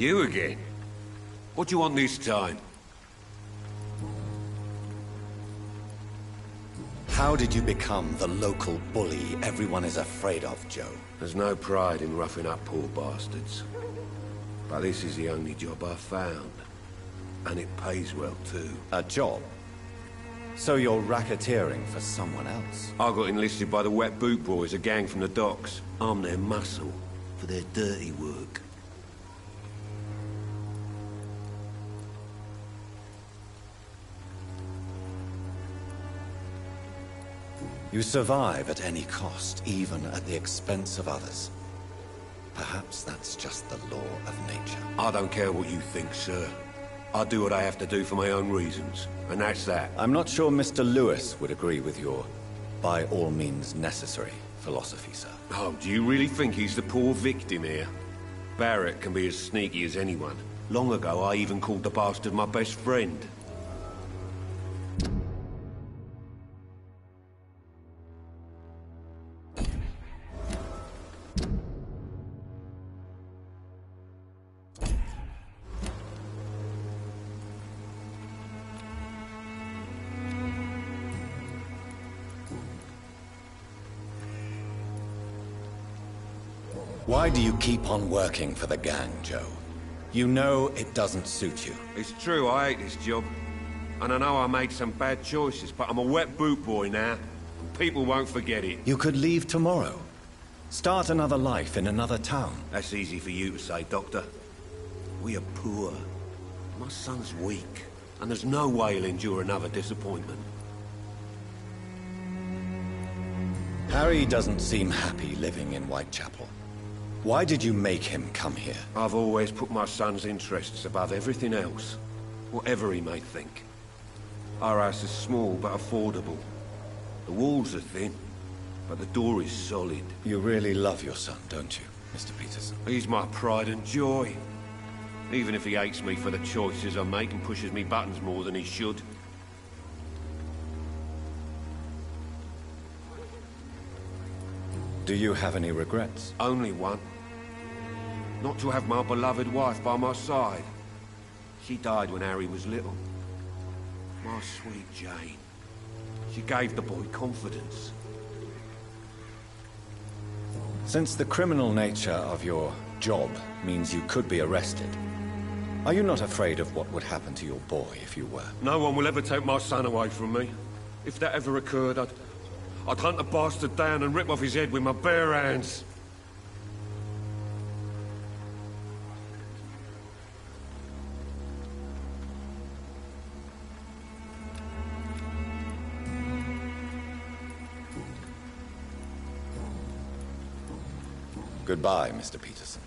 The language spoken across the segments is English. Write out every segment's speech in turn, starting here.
You again? What do you want this time? How did you become the local bully everyone is afraid of, Joe? There's no pride in roughing up poor bastards. But this is the only job I've found. And it pays well, too. A job? So you're racketeering for someone else? I got enlisted by the Wet Boot Boys, a gang from the docks. I'm their muscle for their dirty work. You survive at any cost, even at the expense of others. Perhaps that's just the law of nature. I don't care what you think, sir. I do what I have to do for my own reasons, and that's that. I'm not sure Mr. Lewis would agree with your by all means necessary philosophy, sir. Oh, do you really think he's the poor victim here? Barrett can be as sneaky as anyone. Long ago, I even called the bastard my best friend. Why do you keep on working for the gang, Joe? You know it doesn't suit you. It's true, I hate this job. And I know I made some bad choices, but I'm a wet boot boy now. And people won't forget it. You could leave tomorrow. Start another life in another town. That's easy for you to say, Doctor. We are poor. My son's weak. And there's no way he'll endure another disappointment. Harry doesn't seem happy living in Whitechapel. Why did you make him come here? I've always put my son's interests above everything else. Whatever he may think. Our house is small but affordable. The walls are thin, but the door is solid. You really love your son, don't you, Mr. Peterson? He's my pride and joy. Even if he hates me for the choices I make and pushes me buttons more than he should. Do you have any regrets? Only one. Not to have my beloved wife by my side. She died when Harry was little. My sweet Jane. She gave the boy confidence. Since the criminal nature of your job means you could be arrested, are you not afraid of what would happen to your boy if you were? No one will ever take my son away from me. If that ever occurred, I'd hunt the bastard down and rip off his head with my bare hands. Goodbye, Mr. Peterson.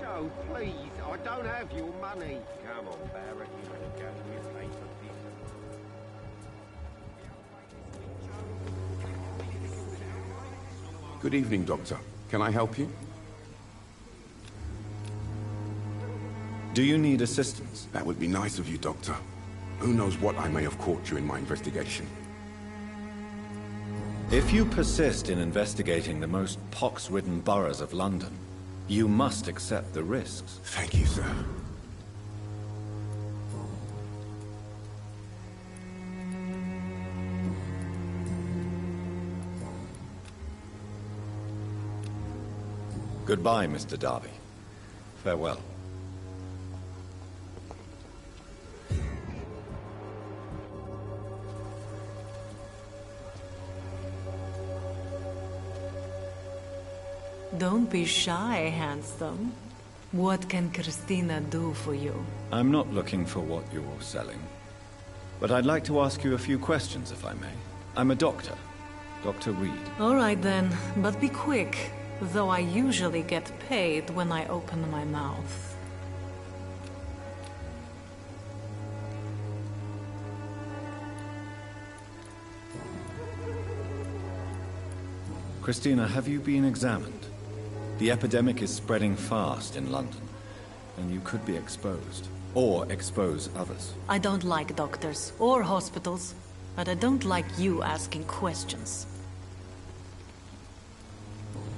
Joe, please, I don't have your money. Come on, Barrett, you ain't going with me for this. Good evening, Doctor. Can I help you? Do you need assistance? That would be nice of you, Doctor. Who knows what I may have caught you in my investigation. If you persist in investigating the most pox-ridden boroughs of London, you must accept the risks. Thank you, sir. Goodbye, Mr. Darby. Farewell. Don't be shy, handsome. What can Christina do for you? I'm not looking for what you're selling, but I'd like to ask you a few questions, if I may. I'm a doctor, Dr. Reed. All right then, but be quick, though I usually get paid when I open my mouth. Christina, have you been examined? The epidemic is spreading fast in London, and you could be exposed, or expose others. I don't like doctors or hospitals, but I don't like you asking questions.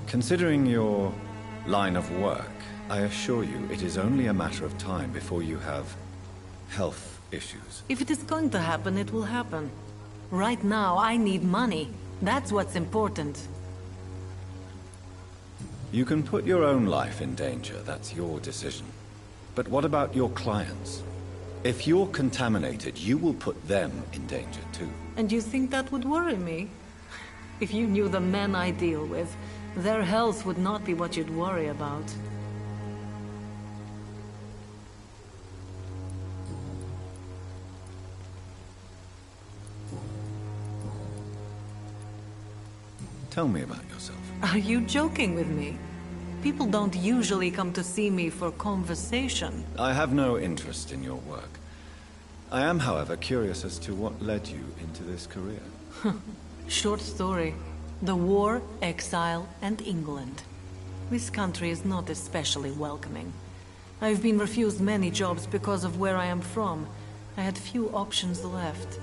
Considering your line of work, I assure you it is only a matter of time before you have health issues. If it is going to happen, it will happen. Right now, I need money. That's what's important. You can put your own life in danger, that's your decision. But what about your clients? If you're contaminated, you will put them in danger too. And you think that would worry me? If you knew the men I deal with, their health would not be what you'd worry about. Tell me about yourself. Are you joking with me? People don't usually come to see me for conversation. I have no interest in your work. I am, however, curious as to what led you into this career. Short story. The war, exile, and England. This country is not especially welcoming. I've been refused many jobs because of where I am from. I had few options left.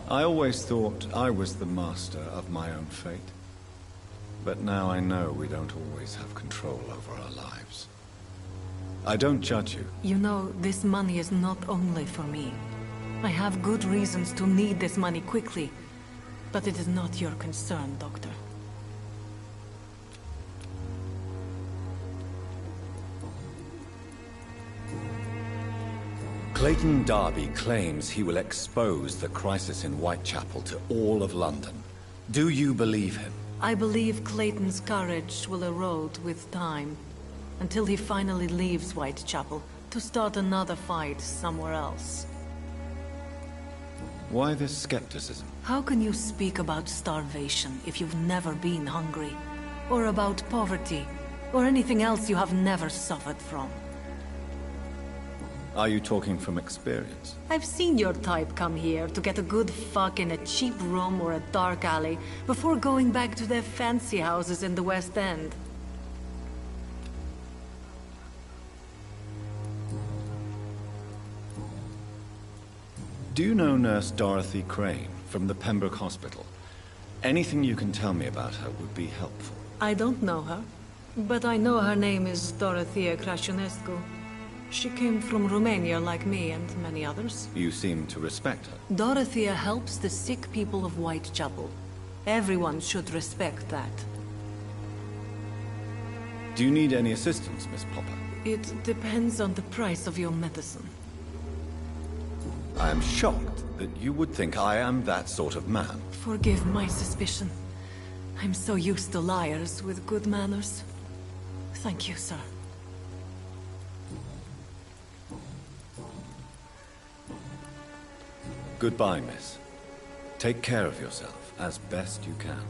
I always thought I was the master of my own fate. But now I know we don't always have control over our lives. I don't judge you. You know, this money is not only for me. I have good reasons to need this money quickly, but it is not your concern, Doctor. Clayton Darby claims he will expose the crisis in Whitechapel to all of London. Do you believe him? I believe Clayton's courage will erode with time, until he finally leaves Whitechapel to start another fight somewhere else. Why this skepticism? How can you speak about starvation if you've never been hungry? Or about poverty? Or anything else you have never suffered from? Are you talking from experience? I've seen your type come here to get a good fuck in a cheap room or a dark alley before going back to their fancy houses in the West End. Do you know Nurse Dorothy Crane from the Pembroke Hospital? Anything you can tell me about her would be helpful. I don't know her, but I know her name is Dorothea Crăciunescu. She came from Romania like me and many others. You seem to respect her. Dorothea helps the sick people of Whitechapel. Everyone should respect that. Do you need any assistance, Miss Popper? It depends on the price of your medicine. I am shocked that you would think I am that sort of man. Forgive my suspicion. I'm so used to liars with good manners. Thank you, sir. Goodbye, miss. Take care of yourself as best you can.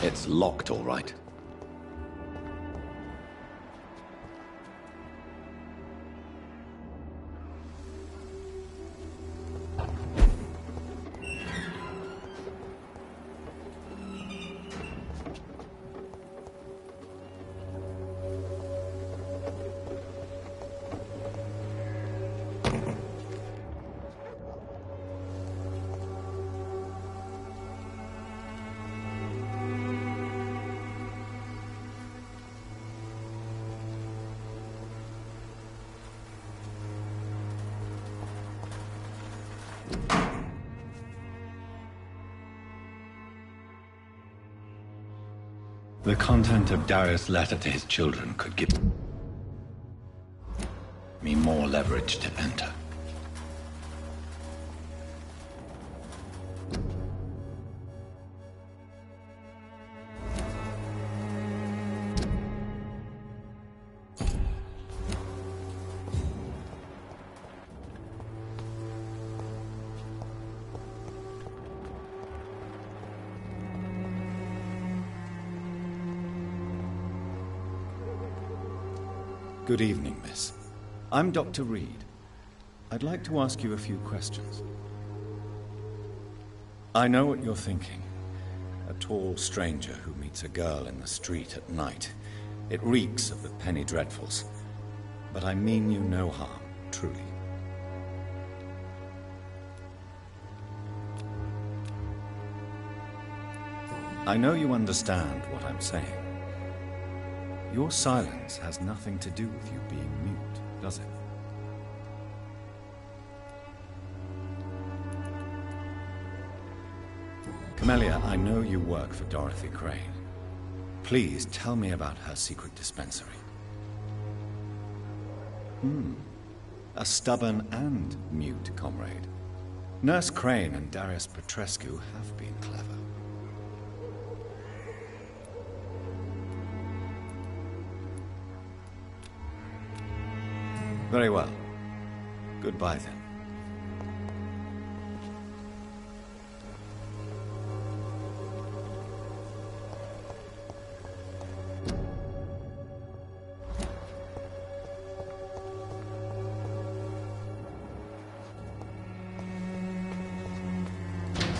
It's locked, all right. The content of Darius' letter to his children could give me more leverage to enter. Good evening, miss. I'm Dr. Reed. I'd like to ask you a few questions. I know what you're thinking. A tall stranger who meets a girl in the street at night. It reeks of the penny dreadfuls. But I mean you no harm, truly. I know you understand what I'm saying. Your silence has nothing to do with you being mute, does it? Camellia, I know you work for Dorothy Crane. Please tell me about her secret dispensary. A stubborn and mute comrade. Nurse Crane and Darius Petrescu have been clever. Very well. Goodbye, then.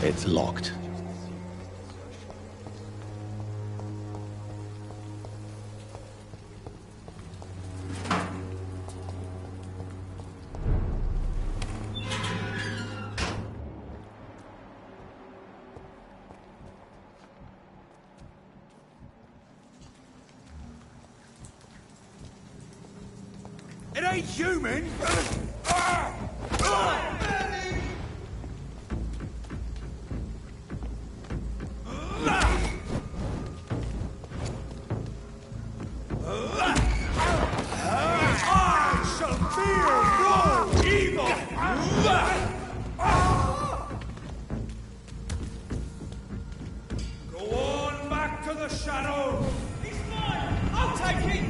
It's locked. It ain't human! I shall fear no evil! Go on back to the shadow! He's mine! I'll take it!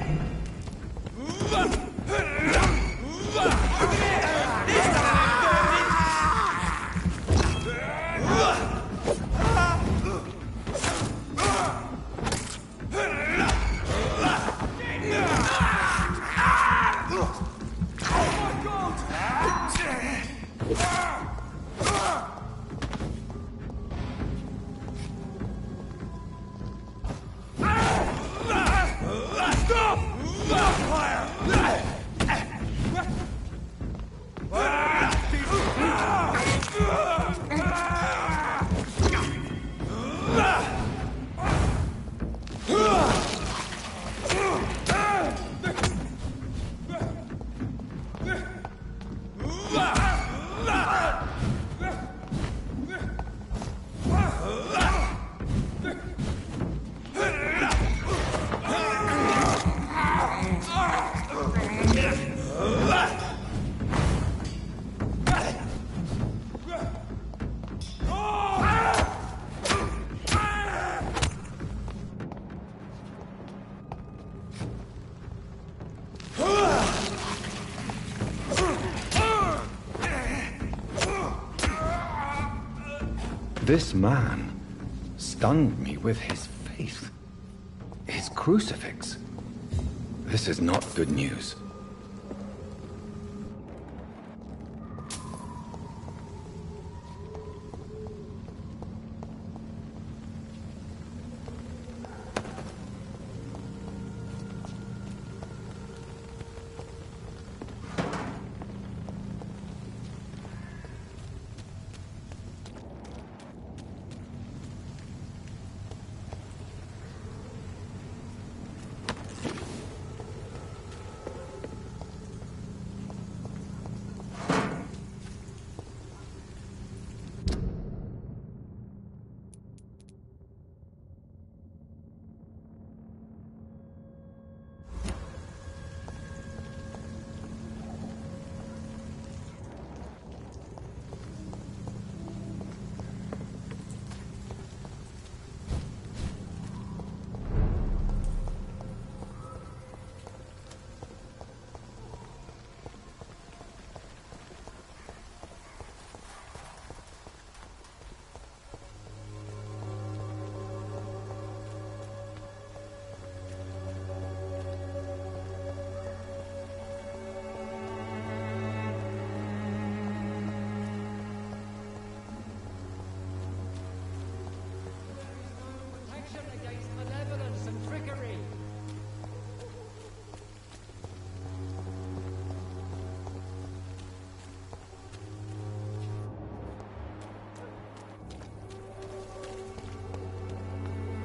This man stunned me with his faith. His crucifix. This is not good news.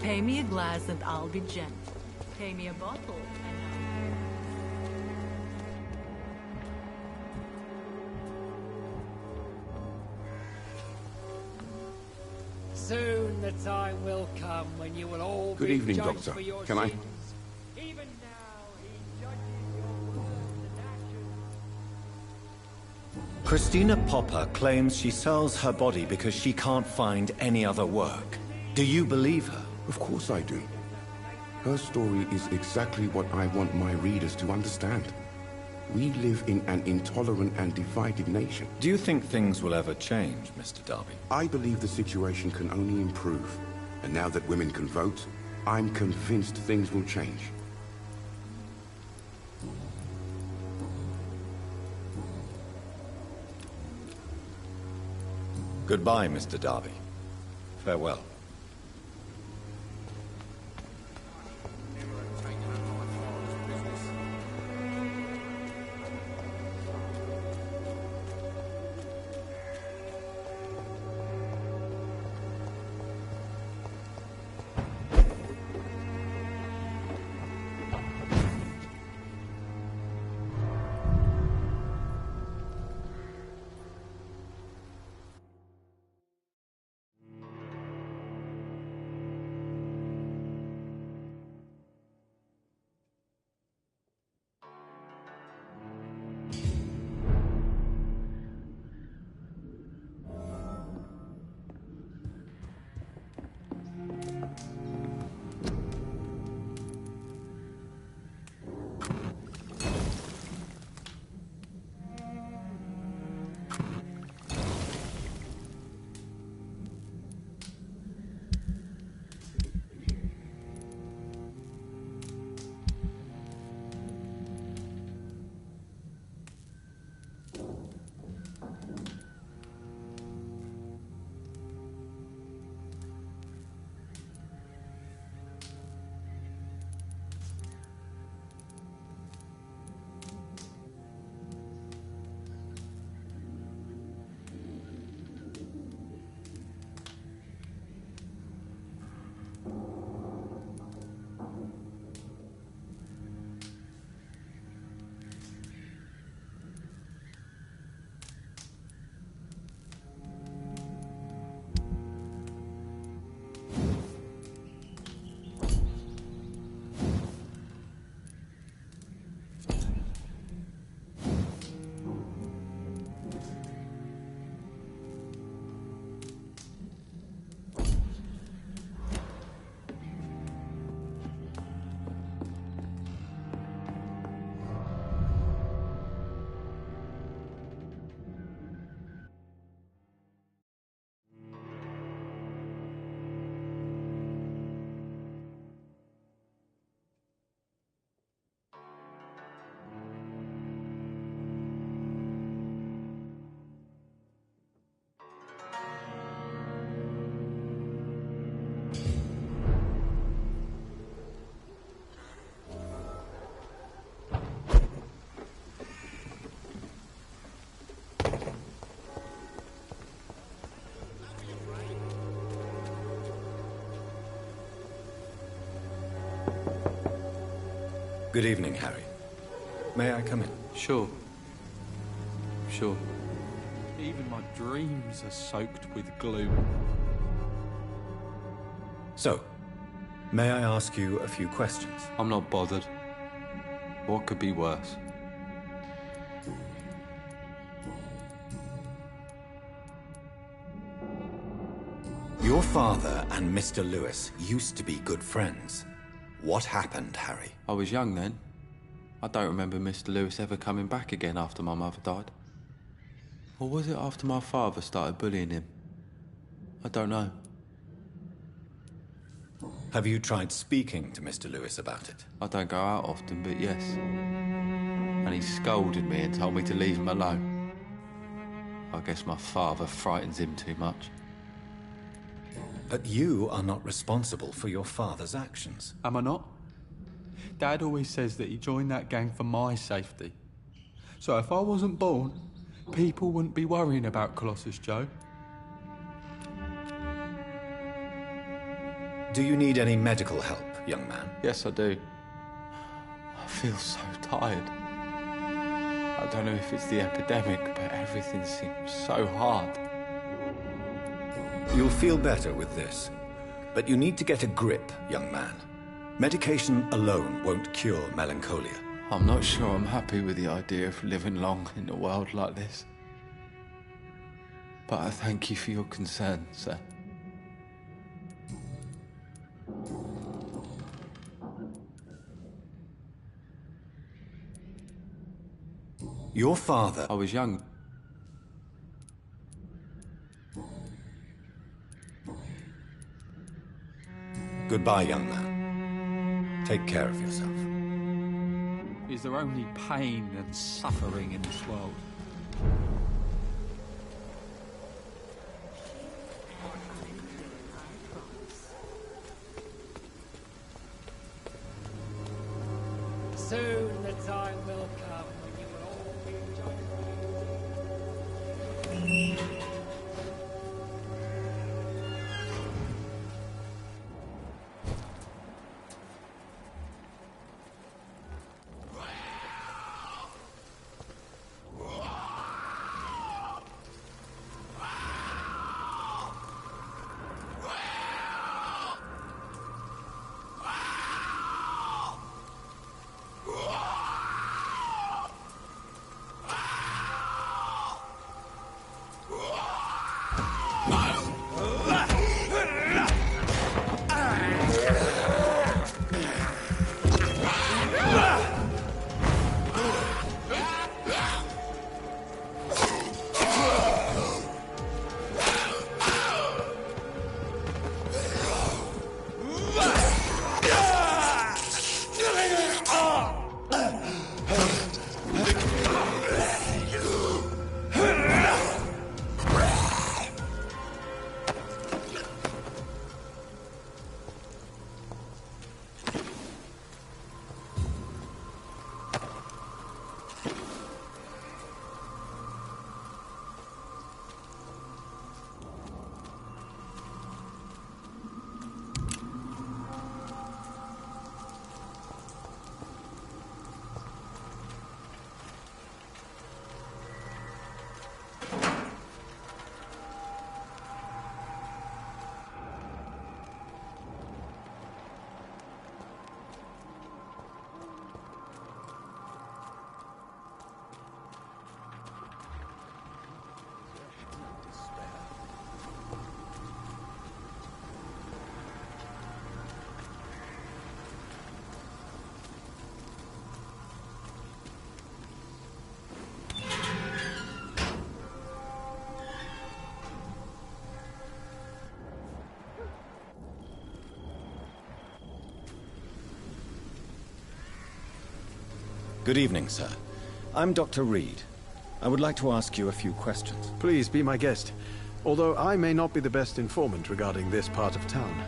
Pay me a glass and I'll be gentle. Pay me a bottle and Soon the time will come when you will all Good be evening, judged Doctor. for your Can I? sins. Even now, he judges your words and actions. Christina Popper claims she sells her body because she can't find any other work. Do you believe her? Of course I do. Her story is exactly what I want my readers to understand. We live in an intolerant and divided nation. Do you think things will ever change, Mr. Darby? I believe the situation can only improve. And now that women can vote, I'm convinced things will change. Goodbye, Mr. Darby. Farewell. Good evening, Harry. May I come in? Sure. Sure. Even my dreams are soaked with gloom. So, may I ask you a few questions? I'm not bothered. What could be worse? Your father and Mr. Lewis used to be good friends. What happened, Harry? I was young then. I don't remember Mr. Lewis ever coming back again after my mother died. Or was it after my father started bullying him? I don't know. Have you tried speaking to Mr. Lewis about it? I don't go out often, but yes. And he scolded me and told me to leave him alone. I guess my father frightens him too much. But you are not responsible for your father's actions. Am I not? Dad always says that he joined that gang for my safety. So if I wasn't born, people wouldn't be worrying about Colossus Joe. Do you need any medical help, young man? Yes, I do. I feel so tired. I don't know if it's the epidemic, but everything seems so hard. You'll feel better with this. But you need to get a grip, young man. Medication alone won't cure melancholia. I'm not sure I'm happy with the idea of living long in a world like this. But I thank you for your concern, sir. Your father... I was young. Goodbye, young man. Take care of yourself. Is there only pain and suffering in this world? Soon the time will come when you will all be joined. Good evening, sir. I'm Dr. Reed. I would like to ask you a few questions. Please be my guest. Although I may not be the best informant regarding this part of town,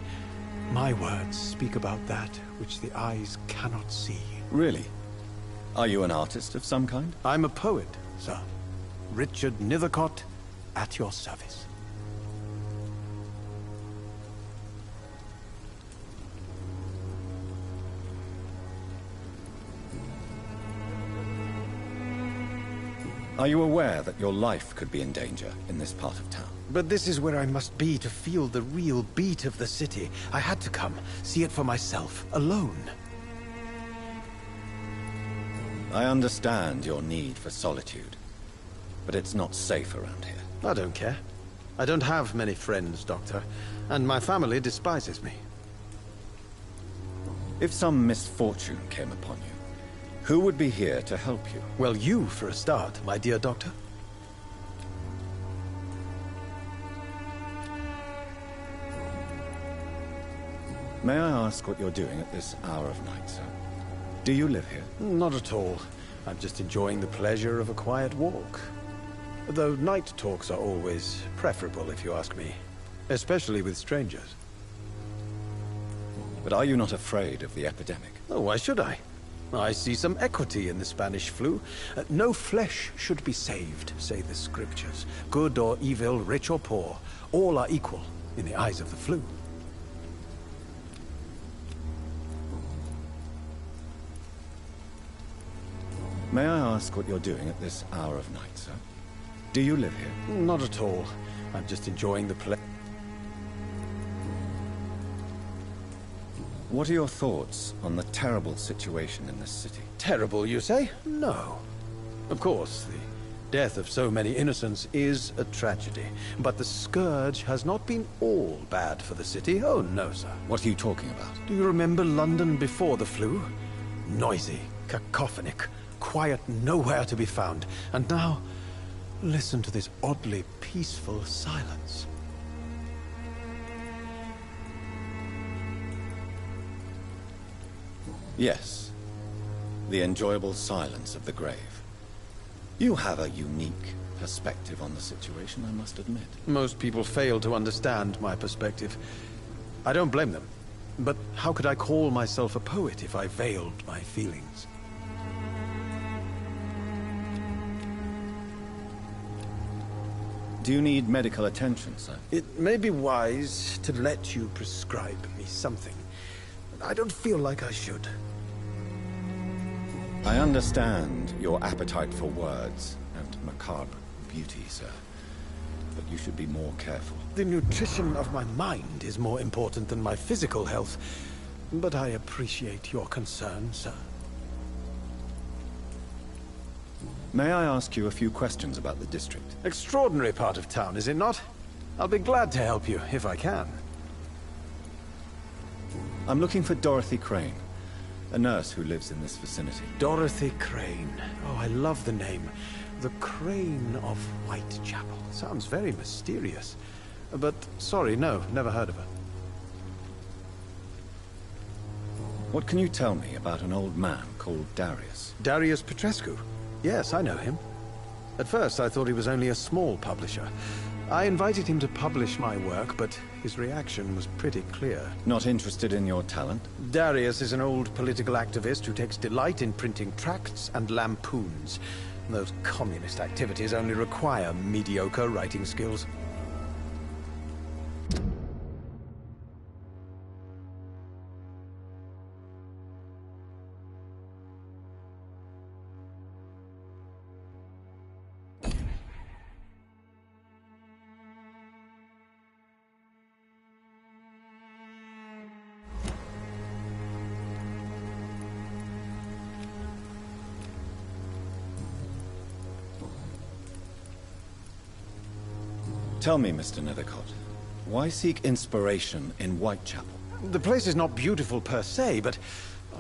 my words speak about that which the eyes cannot see. Really? Are you an artist of some kind? I'm a poet, sir. Richard Nethercott, at your service. Are you aware that your life could be in danger in this part of town? But this is where I must be to feel the real beat of the city. I had to come, see it for myself, alone. I understand your need for solitude, but it's not safe around here. I don't care. I don't have many friends, Doctor, and my family despises me. If some misfortune came upon you, who would be here to help you? Well, you, for a start, my dear Doctor. May I ask what you're doing at this hour of night, sir? Do you live here? Not at all. I'm just enjoying the pleasure of a quiet walk. Though night talks are always preferable, if you ask me. Especially with strangers. But are you not afraid of the epidemic? Oh, why should I? I see some equity in the Spanish flu. No flesh should be saved, say the scriptures. Good or evil, rich or poor, all are equal in the eyes of the flu. May I ask what you're doing at this hour of night, sir? Do you live here? Not at all. I'm just enjoying the play. What are your thoughts on the terrible situation in this city? Terrible, you say? No. Of course, the death of so many innocents is a tragedy. But the scourge has not been all bad for the city. Oh, no, sir. What are you talking about? Do you remember London before the flu? Noisy, cacophonic, quiet nowhere to be found. And now, listen to this oddly peaceful silence. Yes. The enjoyable silence of the grave. You have a unique perspective on the situation, I must admit. Most people fail to understand my perspective. I don't blame them. But how could I call myself a poet if I veiled my feelings? Do you need medical attention, sir? It may be wise to let you prescribe me something. I don't feel like I should. I understand your appetite for words and macabre beauty, sir. But you should be more careful. The nutrition of my mind is more important than my physical health. But I appreciate your concern, sir. May I ask you a few questions about the district? Extraordinary part of town, is it not? I'll be glad to help you, if I can. I'm looking for Dorothy Crane, a nurse who lives in this vicinity. Dorothy Crane. Oh, I love the name. The Crane of Whitechapel. Sounds very mysterious. But, sorry, no, never heard of her. What can you tell me about an old man called Darius? Darius Petrescu? Yes, I know him. At first, I thought he was only a small publisher. I invited him to publish my work, but his reaction was pretty clear. Not interested in your talent? Darius is an old political activist who takes delight in printing tracts and lampoons. Those communist activities only require mediocre writing skills. Tell me, Mr. Nethercott, why seek inspiration in Whitechapel? The place is not beautiful per se, but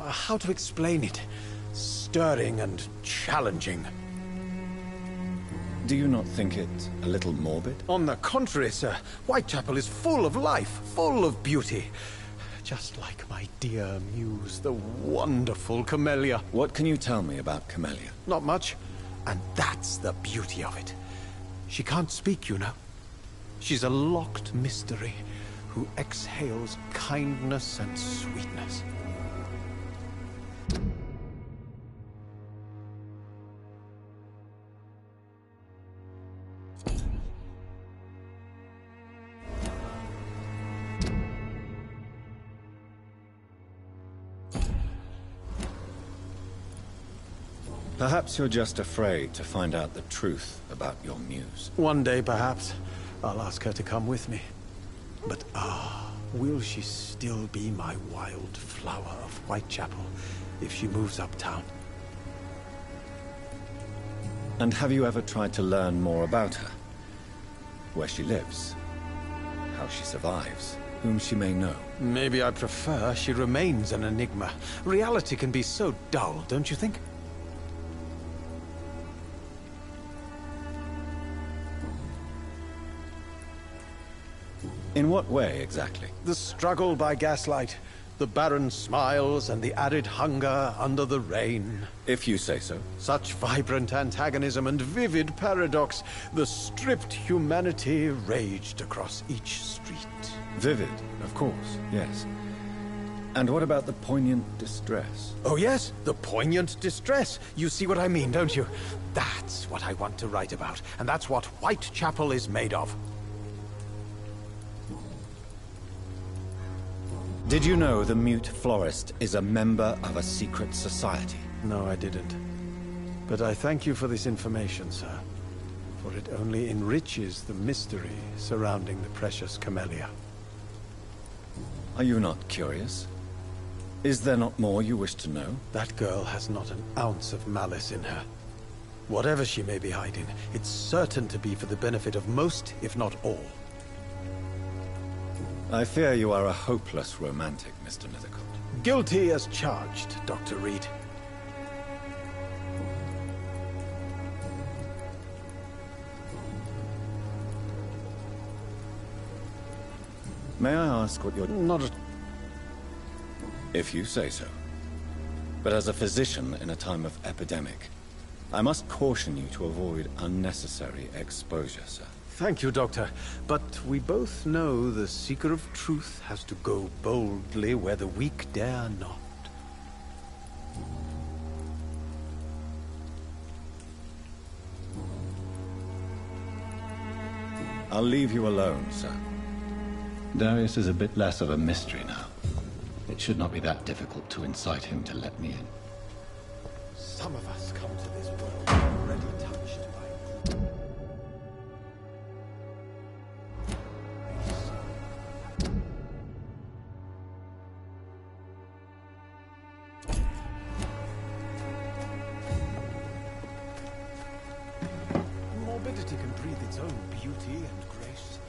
how to explain it? Stirring and challenging. Do you not think it a little morbid? On the contrary, sir. Whitechapel is full of life, full of beauty. Just like my dear muse, the wonderful Camellia. What can you tell me about Camellia? Not much. And that's the beauty of it. She can't speak, you know. She's a locked mystery who exhales kindness and sweetness. Perhaps you're just afraid to find out the truth about your muse. One day, perhaps, I'll ask her to come with me. But will she still be my wild flower of Whitechapel if she moves uptown? And have you ever tried to learn more about her? Where she lives? How she survives? Whom she may know? Maybe I prefer she remains an enigma. Reality can be so dull, don't you think? In what way, exactly? The struggle by gaslight, the barren smiles and the added hunger under the rain. If you say so. Such vibrant antagonism and vivid paradox. The stripped humanity raged across each street. Vivid, of course, yes. And what about the poignant distress? Oh yes, the poignant distress. You see what I mean, don't you? That's what I want to write about, and that's what Whitechapel is made of. Did you know the Mute Florist is a member of a secret society? No, I didn't. But I thank you for this information, sir, for it only enriches the mystery surrounding the precious camellia. Are you not curious? Is there not more you wish to know? That girl has not an ounce of malice in her. Whatever she may be hiding, it's certain to be for the benefit of most, if not all. I fear you are a hopeless romantic, Mr. Nethercott. Guilty as charged, Dr. Reed. May I ask what you're... Not at... If you say so. But as a physician in a time of epidemic, I must caution you to avoid unnecessary exposure, sir. Thank you, Doctor. But we both know the seeker of truth has to go boldly where the weak dare not. I'll leave you alone, sir. Darius is a bit less of a mystery now. It should not be that difficult to incite him to let me in. Some of us come to this world already touched by evil. Morbidity can breathe its own beauty and grace.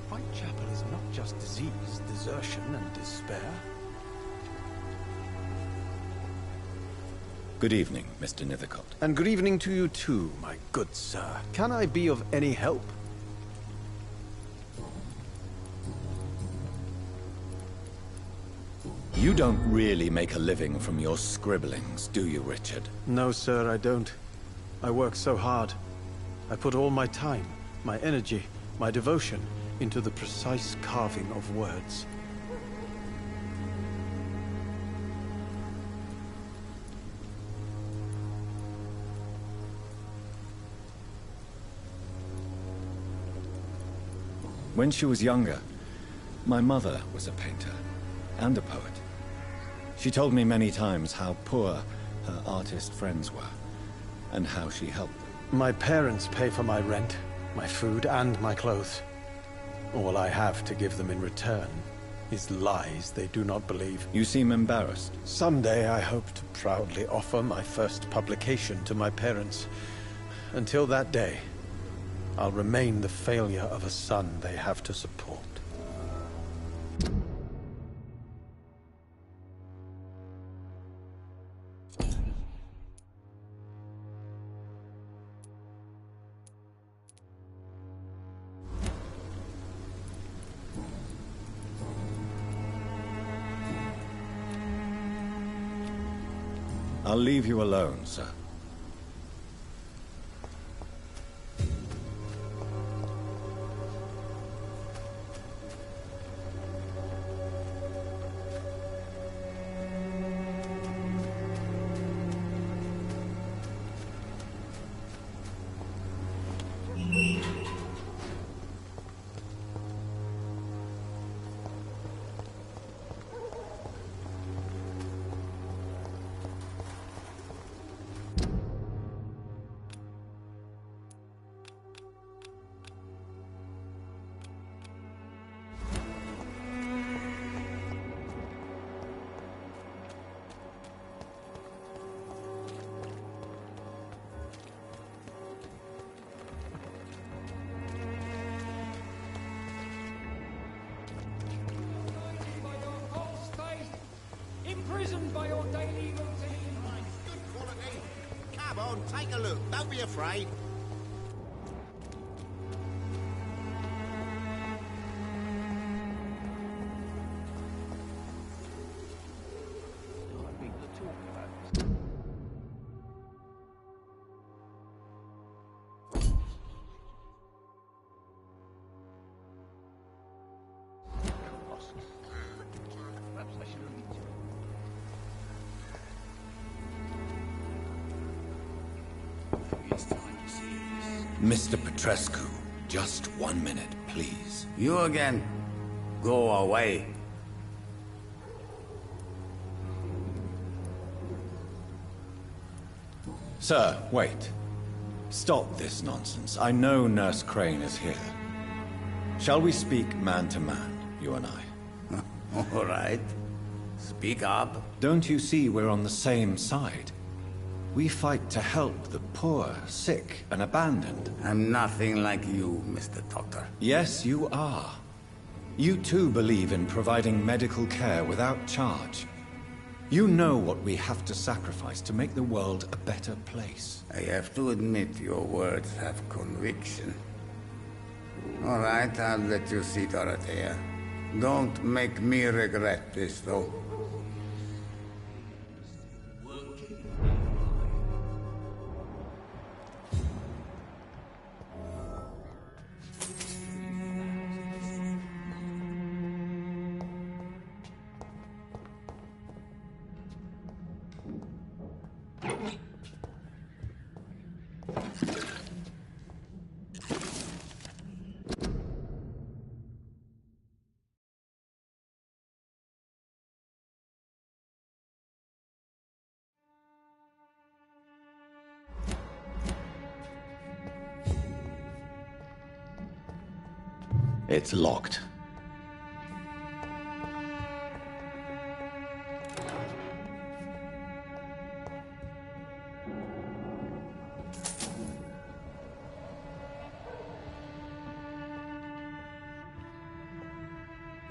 Whitechapel is not just disease, desertion, and despair. Good evening, Mr. Nethercott. And good evening to you too, my good sir. Can I be of any help? You don't really make a living from your scribblings, do you, Richard? No, sir, I don't. I work so hard. I put all my time, my energy, my devotion into the precise carving of words. When she was younger, my mother was a painter and a poet. She told me many times how poor her artist friends were, and how she helped them. My parents pay for my rent, my food, and my clothes. All I have to give them in return is lies they do not believe. You seem embarrassed. Someday I hope to proudly offer my first publication to my parents. Until that day, I'll remain the failure of a son they have to support. I'll leave you alone, sir. Imprisoned by your daily routine. Good quality. Come on, take a look. Don't be afraid. Mr. Petrescu, just 1 minute, please. You again. Go away. Sir, wait. Stop this nonsense. I know Nurse Crane is here. Shall we speak man to man, you and I? All right. Speak up. Don't you see we're on the same side? We fight to help the poor, sick, and abandoned. I'm nothing like you, Mr. Doctor. Yes, you are. You too believe in providing medical care without charge. You know what we have to sacrifice to make the world a better place. I have to admit your words have conviction. All right, I'll let you see Dorothea. Don't make me regret this, though. It's locked.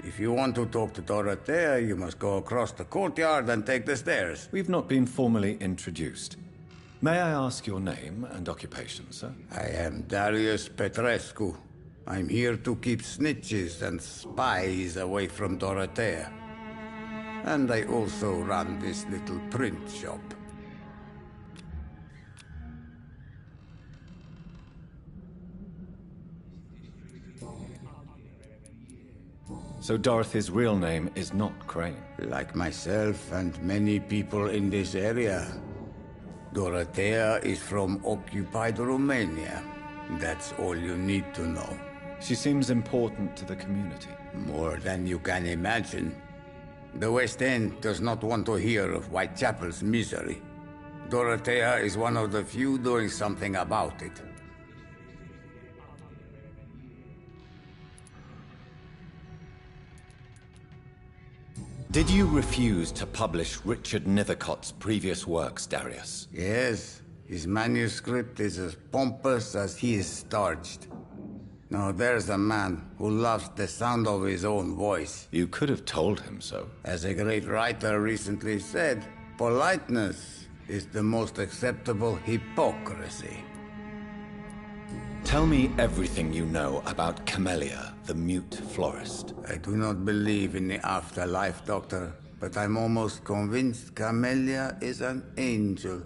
If you want to talk to Dorothea, you must go across the courtyard and take the stairs. We've not been formally introduced. May I ask your name and occupation, sir? I am Darius Petrescu. I'm here to keep snitches and spies away from Dorothea. And I also run this little print shop. So Dorothy's real name is not Crane? Like myself and many people in this area. Dorothea is from occupied Romania. That's all you need to know. She seems important to the community. More than you can imagine. The West End does not want to hear of Whitechapel's misery. Dorothea is one of the few doing something about it. Did you refuse to publish Richard Nethercott's previous works, Darius? Yes. His manuscript is as pompous as he is starched. Now there's a man who loves the sound of his own voice. You could have told him so. As a great writer recently said, politeness is the most acceptable hypocrisy. Tell me everything you know about Camellia, the mute florist. I do not believe in the afterlife, Doctor, but I'm almost convinced Camellia is an angel.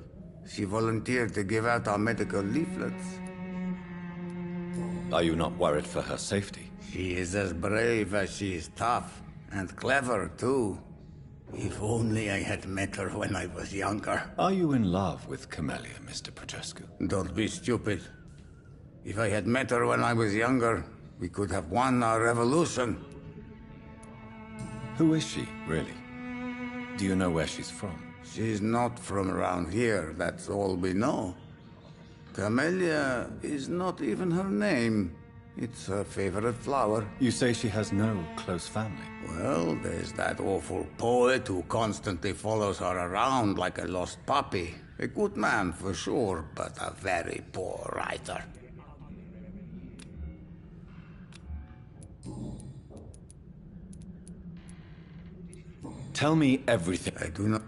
She volunteered to give out our medical leaflets. Are you not worried for her safety? She is as brave as she is tough, and clever, too. If only I had met her when I was younger. Are you in love with Camellia, Mr. Petrescu? Don't be stupid. If I had met her when I was younger, we could have won our revolution. Who is she, really? Do you know where she's from? She's not from around here, that's all we know. Camellia is not even her name. It's her favorite flower. You say she has no close family? Well, there's that awful poet who constantly follows her around like a lost puppy. A good man for sure, but a very poor writer. Tell me everything. I do not...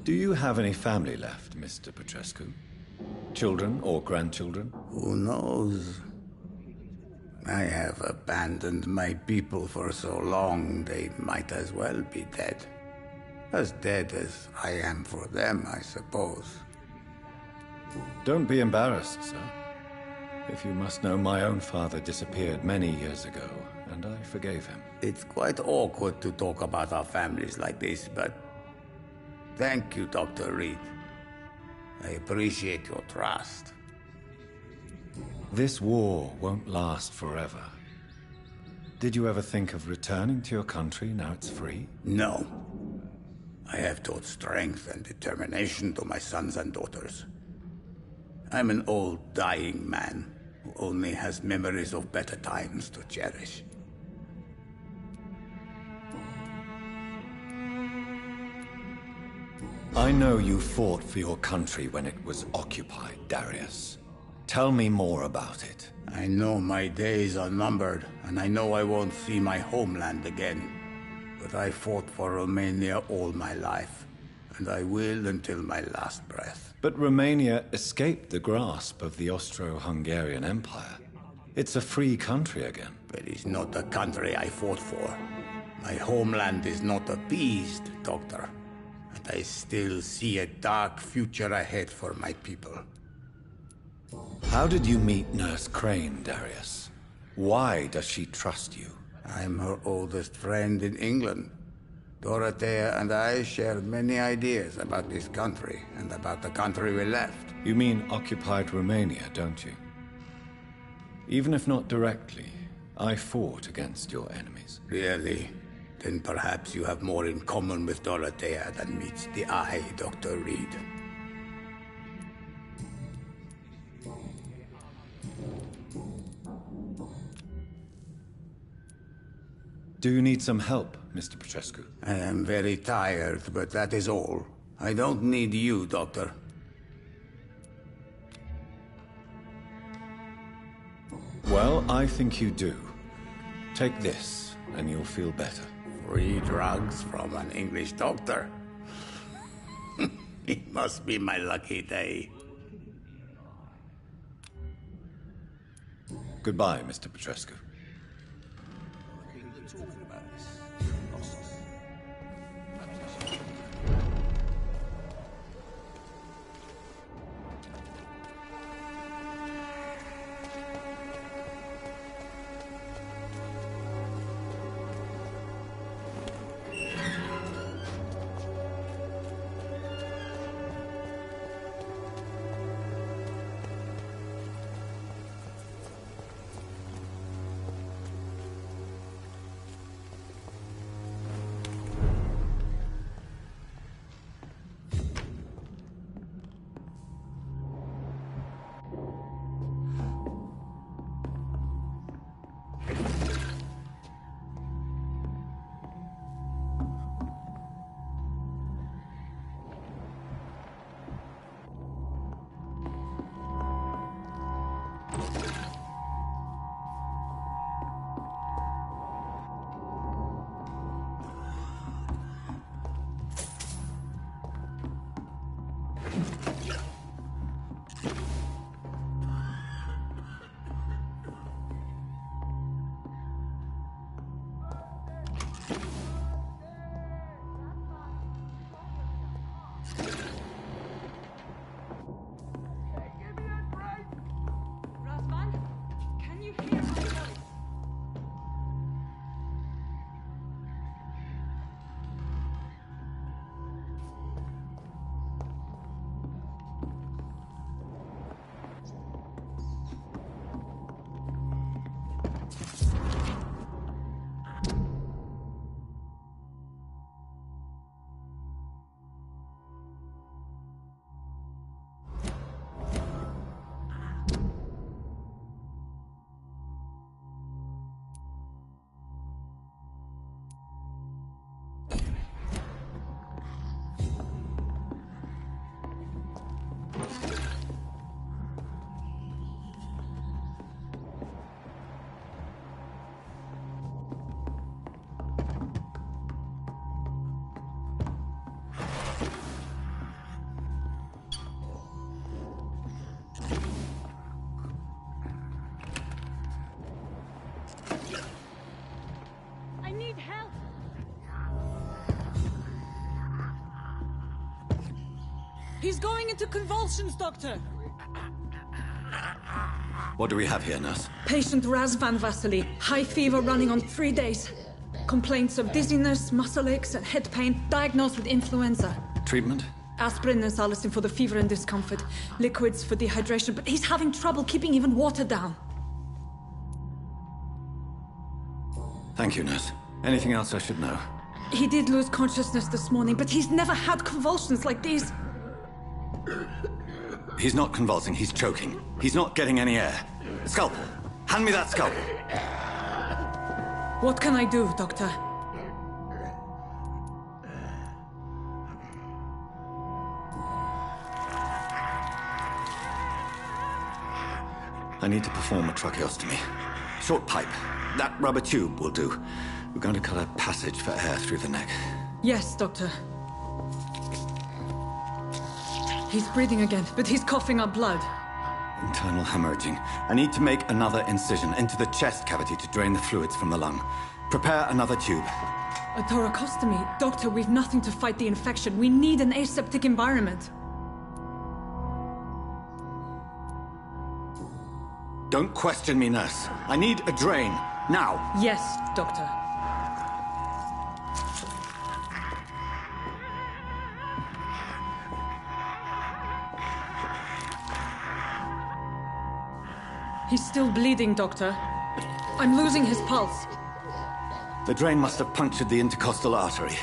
Do you have any family left, Mr. Petrescu? Children or grandchildren? Who knows? I have abandoned my people for so long, they might as well be dead. As dead as I am for them, I suppose. Don't be embarrassed, sir. If you must know, my own father disappeared many years ago, and I forgave him. It's quite awkward to talk about our families like this, but... Thank you, Dr. Reed. I appreciate your trust. This war won't last forever. Did you ever think of returning to your country now it's free? No. I have taught strength and determination to my sons and daughters. I'm an old, dying man who only has memories of better times to cherish. I know you fought for your country when it was occupied, Darius. Tell me more about it. I know my days are numbered, and I know I won't see my homeland again. But I fought for Romania all my life, and I will until my last breath. But Romania escaped the grasp of the Austro-Hungarian Empire. It's a free country again. But it's not the country I fought for. My homeland is not appeased, Doctor. And I still see a dark future ahead for my people. How did you meet Nurse Crane, Darius? Why does she trust you? I'm her oldest friend in England. Dorothea and I share many ideas about this country and about the country we left. You mean occupied Romania, don't you? Even if not directly, I fought against your enemies. Really? Then perhaps you have more in common with Dorothea than meets the eye, Dr. Reed. Do you need some help, Mr. Petrescu? I am very tired, but that is all. I don't need you, Doctor. Well, I think you do. Take this, and you'll feel better. Free drugs from an English doctor? It must be my lucky day. Goodbye, Mr. Petrescu. He's going into convulsions, Doctor! What do we have here, nurse? Patient Razvan Vasily. High fever running on 3 days. Complaints of dizziness, muscle aches, and head pain. Diagnosed with influenza. Treatment? Aspirin and salicin for the fever and discomfort. Liquids for dehydration, but he's having trouble keeping even water down. Thank you, nurse. Anything else I should know? He did lose consciousness this morning, but he's never had convulsions like these. He's not convulsing, he's choking. He's not getting any air. Scalpel! Hand me that scalpel! What can I do, Doctor? I need to perform a tracheostomy. Short pipe. That rubber tube will do. We're going to cut a passage for air through the neck. Yes, Doctor. He's breathing again, but he's coughing up blood. Internal hemorrhaging. I need to make another incision into the chest cavity to drain the fluids from the lung. Prepare another tube. A thoracostomy? Doctor, we've nothing to fight the infection. We need an aseptic environment. Don't question me, nurse. I need a drain. Now. Yes, Doctor. He's still bleeding, Doctor. I'm losing his pulse. The drain must have punctured the intercostal artery.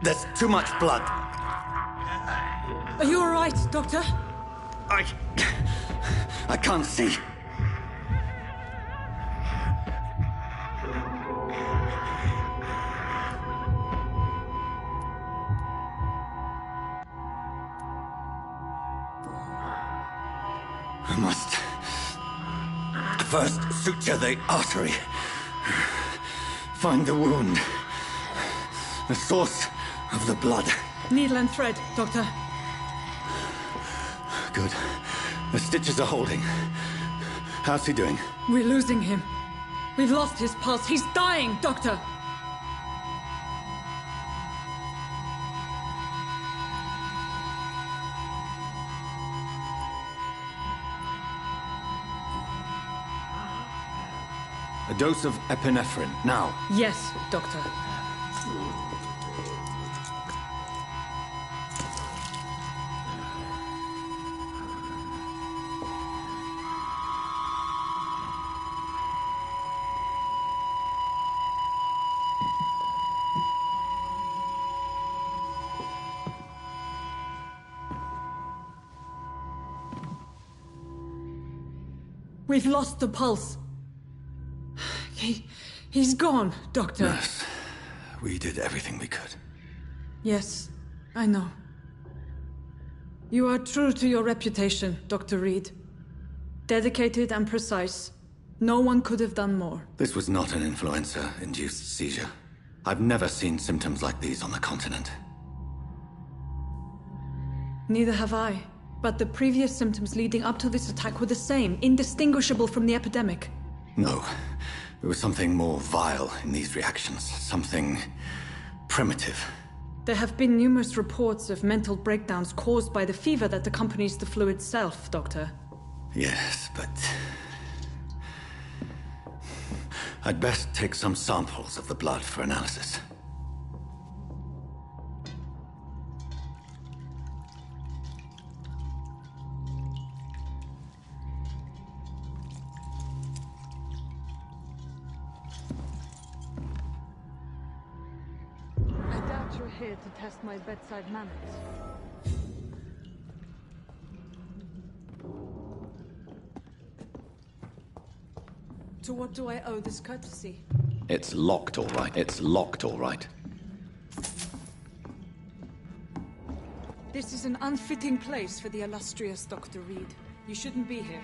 There's too much blood. Are you all right, Doctor? I can't see. I must first suture the artery. Find the wound. The source of the blood. Needle and thread, Doctor. Good. The stitches are holding. How's he doing? We're losing him. We've lost his pulse. He's dying, Doctor! A dose of epinephrine, now. Yes, Doctor. We've lost the pulse. He's gone, Doctor. Nurse, we did everything we could. Yes, I know. You are true to your reputation, Dr. Reed. Dedicated and precise. No one could have done more. This was not an influenza-induced seizure. I've never seen symptoms like these on the continent. Neither have I. But the previous symptoms leading up to this attack were the same, indistinguishable from the epidemic. No. There was something more vile in these reactions. Something primitive. There have been numerous reports of mental breakdowns caused by the fever that accompanies the flu itself, Doctor. Yes, but... I'd best take some samples of the blood for analysis. I doubt you're here to test my bedside manners. To what do I owe this courtesy? It's locked, all right. It's locked, all right. This is an unfitting place for the illustrious Dr. Reed. You shouldn't be here.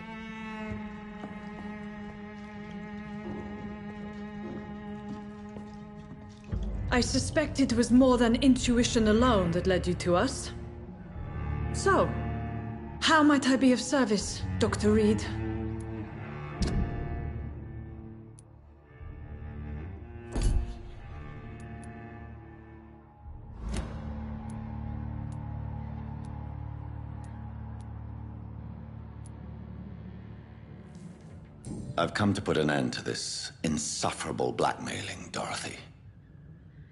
I suspect it was more than intuition alone that led you to us. So, how might I be of service, Dr. Reed? I've come to put an end to this insufferable blackmailing, Dorothy.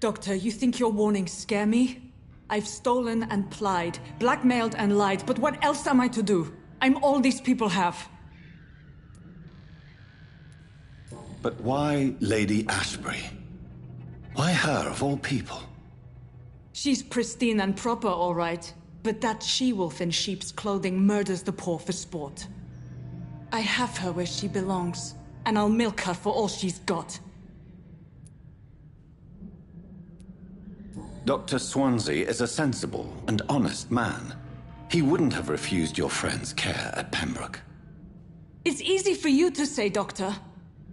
Doctor, you think your warnings scare me? I've stolen and plied, blackmailed and lied, but what else am I to do? I'm all these people have. But why Lady Ashbury? Why her, of all people? She's pristine and proper, all right. But that she-wolf in sheep's clothing murders the poor for sport. I have her where she belongs, and I'll milk her for all she's got. Dr. Swansea is a sensible and honest man. He wouldn't have refused your friend's care at Pembroke. It's easy for you to say, Doctor.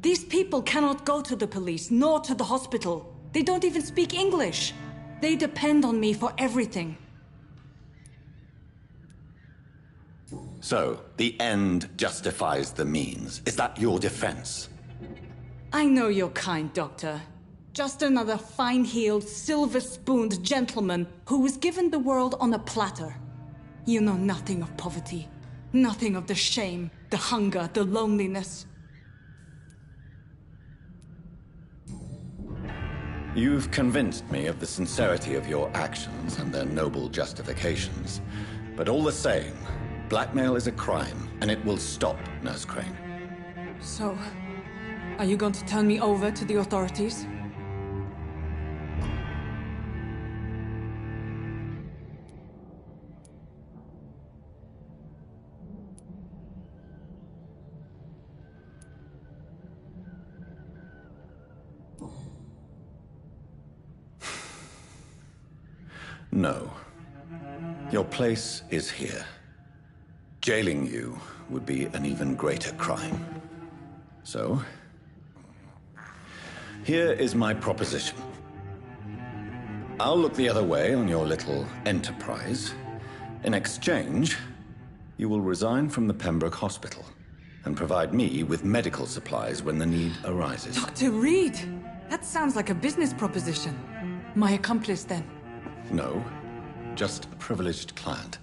These people cannot go to the police, nor to the hospital. They don't even speak English. They depend on me for everything. So, the end justifies the means. Is that your defense? I know you're kind, Doctor. Just another fine-heeled, silver-spooned gentleman who was given the world on a platter. You know nothing of poverty. Nothing of the shame, the hunger, the loneliness. You've convinced me of the sincerity of your actions and their noble justifications. But all the same, blackmail is a crime, and it will stop, Nurse Crane. So, are you going to turn me over to the authorities? No. Your place is here. Jailing you would be an even greater crime. So, here is my proposition. I'll look the other way on your little enterprise. In exchange, you will resign from the Pembroke Hospital and provide me with medical supplies when the need arises. Dr. Reed! That sounds like a business proposition. My accomplice, then. No, just a privileged client.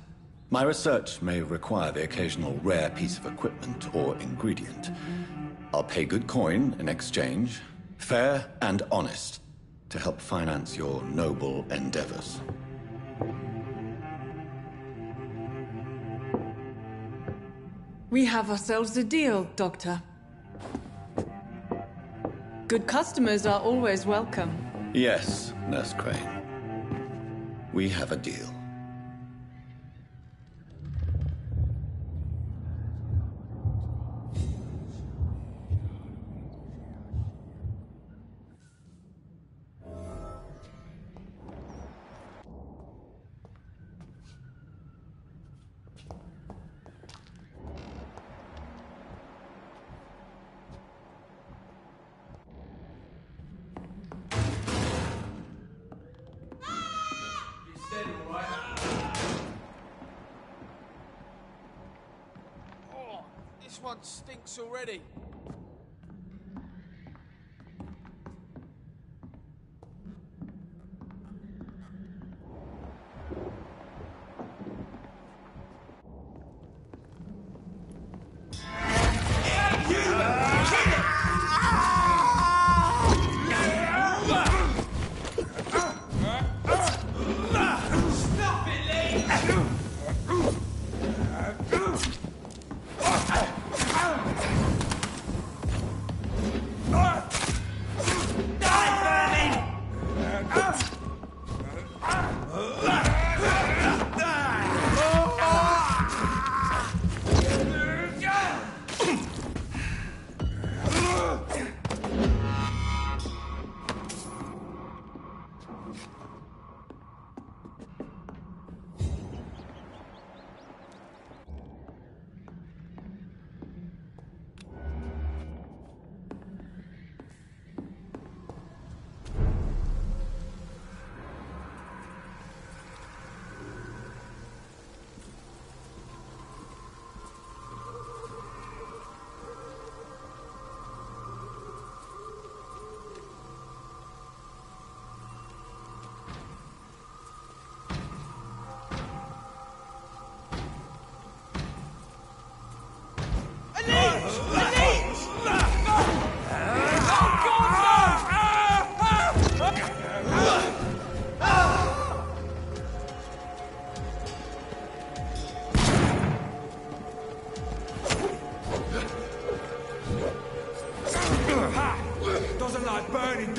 My research may require the occasional rare piece of equipment or ingredient. I'll pay good coin in exchange, fair and honest, to help finance your noble endeavors. We have ourselves a deal, Doctor. Good customers are always welcome. Yes, Nurse Crane. We have a deal. This one stinks already.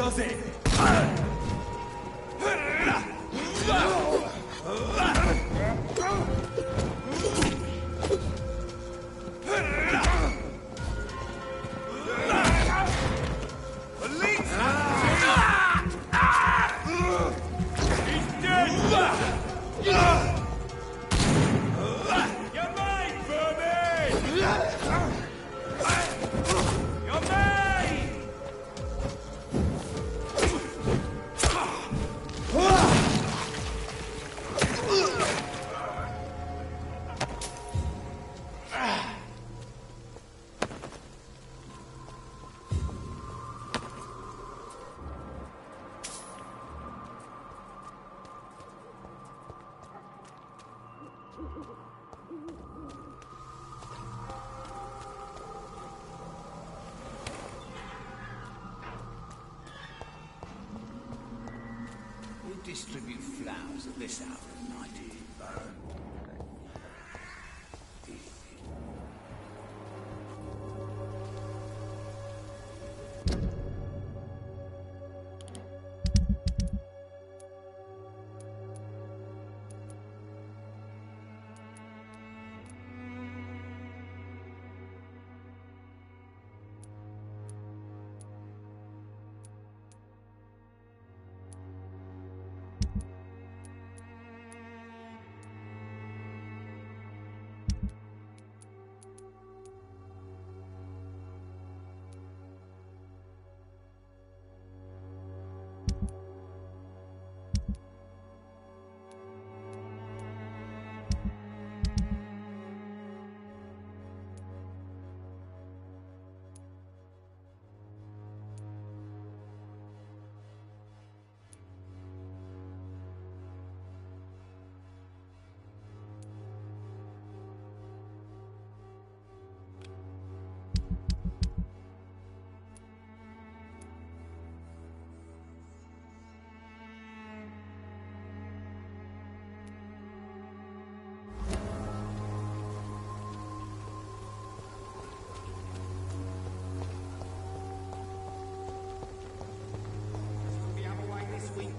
does it! Distribute flowers at this hour of night, Baron.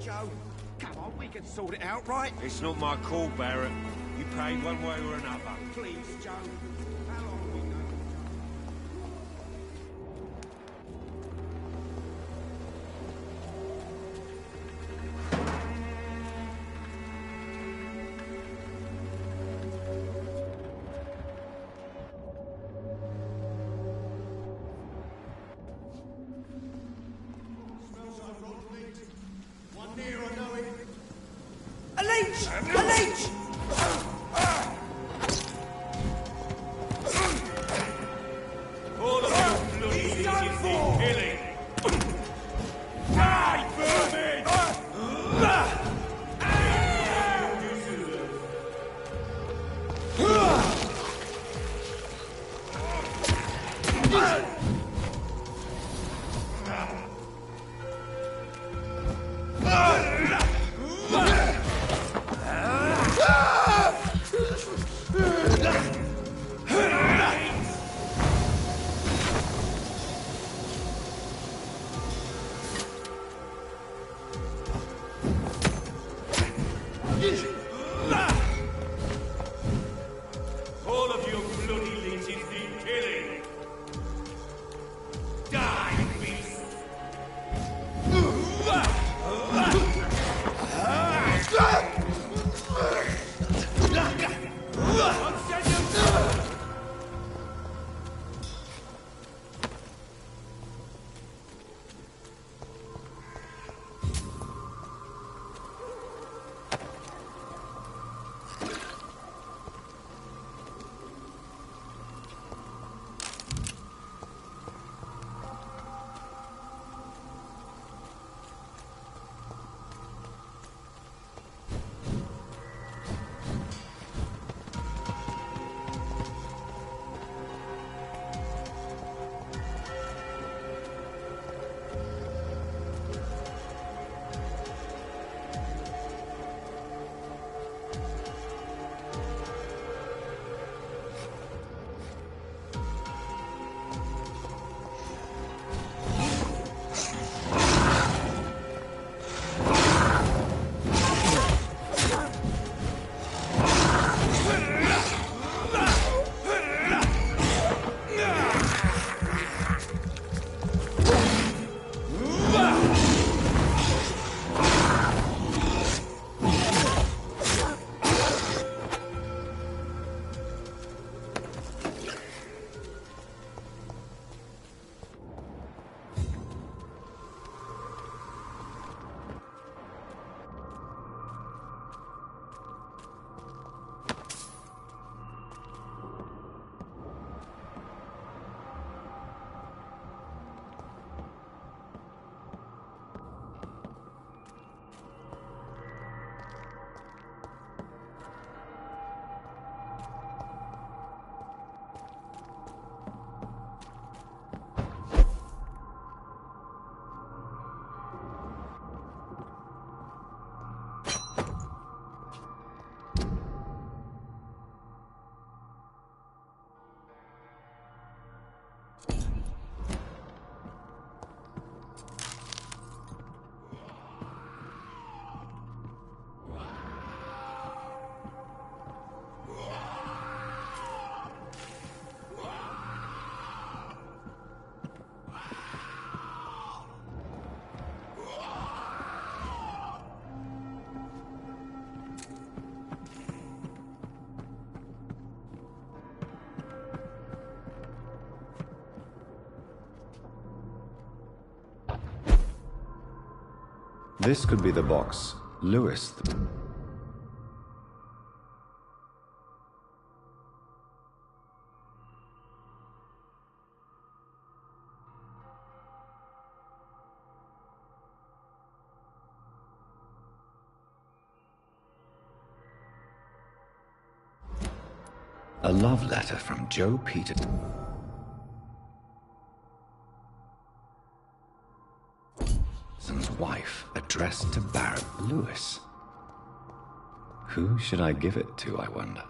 Joe, come on, we can sort it out, right? It's not my call, Barrett. You pay one way or another. Please, Joe. How long are we going? This could be the box Lewis... A love letter from Joe Peterson's wife, addressed to Barrett Lewis. Who should I give it to, I wonder?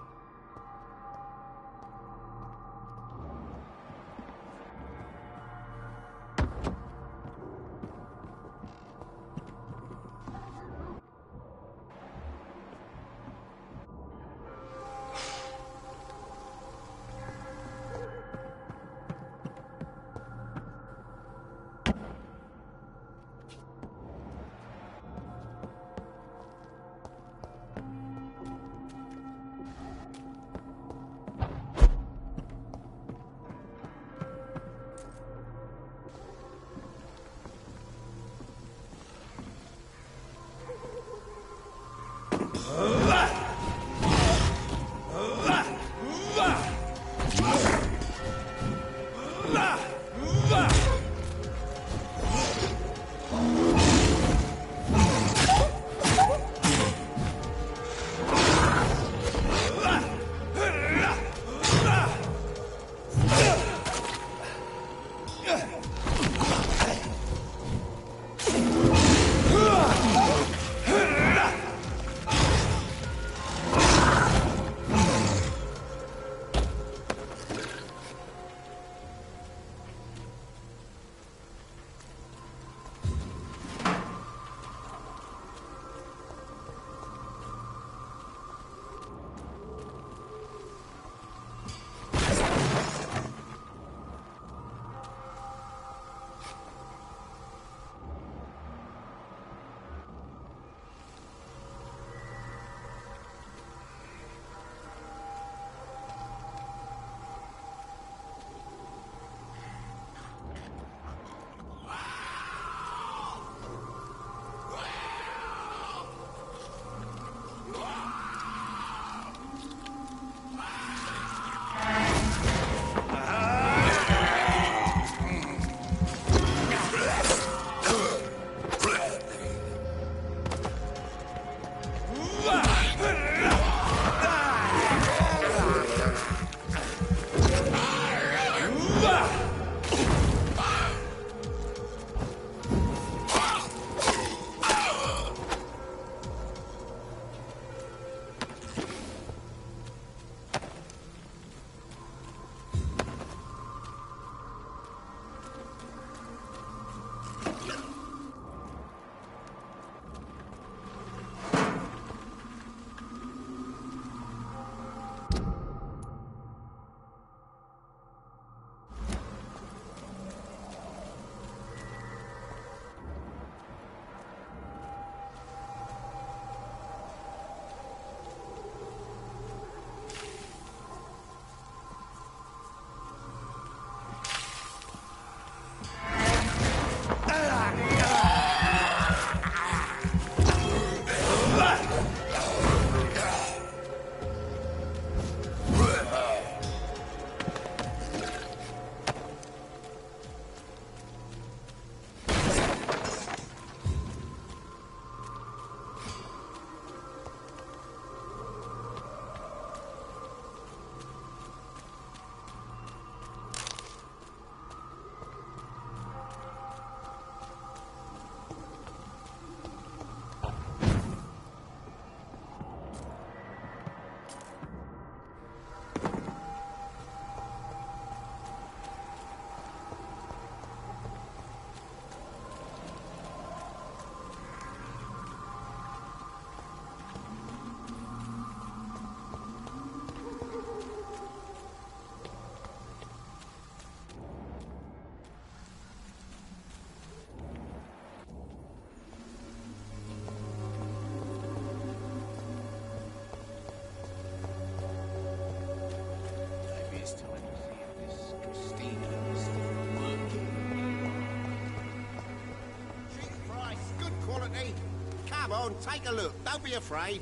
Come on, take a look. Don't be afraid.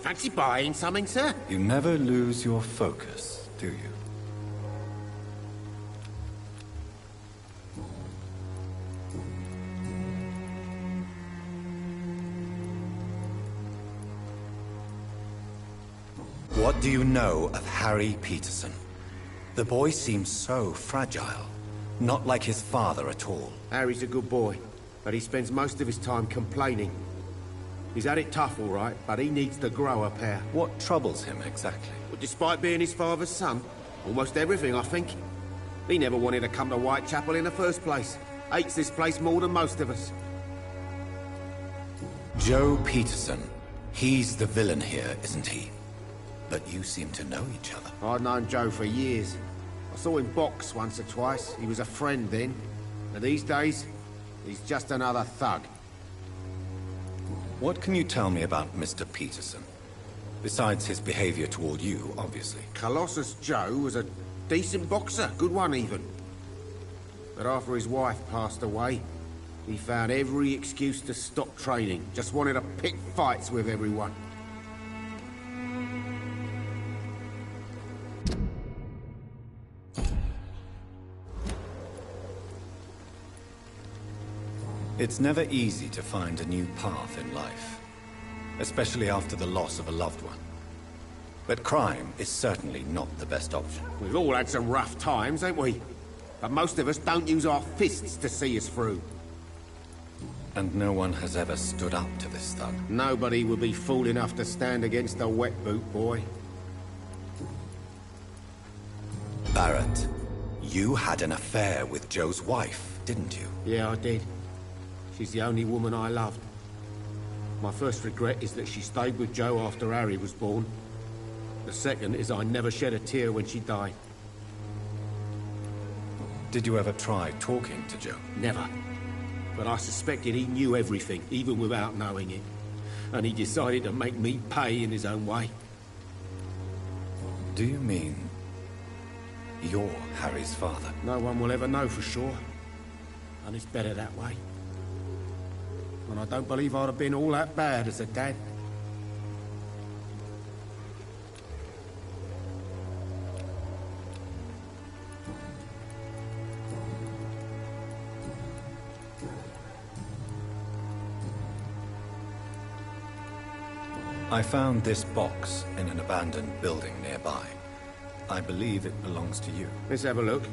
Fancy buying something, sir? You never lose your focus, do you? What do you know of Harry Peterson? The boy seems so fragile. Not like his father at all. Harry's a good boy, but he spends most of his time complaining. He's had it tough, all right, but he needs to grow a pair. What troubles him exactly? But despite being his father's son, almost everything, I think. He never wanted to come to Whitechapel in the first place. Hates this place more than most of us. Joe Peterson. He's the villain here, isn't he? But you seem to know each other. I've known Joe for years. I saw him box once or twice. He was a friend then. But these days, he's just another thug. What can you tell me about Mr. Peterson? Besides his behavior toward you, obviously. Colossus Joe was a decent boxer, good one even. But after his wife passed away, he found every excuse to stop training. Just wanted to pick fights with everyone. It's never easy to find a new path in life, especially after the loss of a loved one. But crime is certainly not the best option. We've all had some rough times, ain't we? But most of us don't use our fists to see us through. And no one has ever stood up to this thug. Nobody would be fool enough to stand against a wet boot boy. Barrett, you had an affair with Joe's wife, didn't you? Yeah, I did. She's the only woman I loved. My first regret is that she stayed with Joe after Harry was born. The second is I never shed a tear when she died. Did you ever try talking to Joe? Never. But I suspected he knew everything, even without knowing it. And he decided to make me pay in his own way. Do you mean you're Harry's father? No one will ever know for sure. And it's better that way. And I don't believe I'd have been all that bad as a dad. I found this box in an abandoned building nearby. I believe it belongs to you. Let's have a look.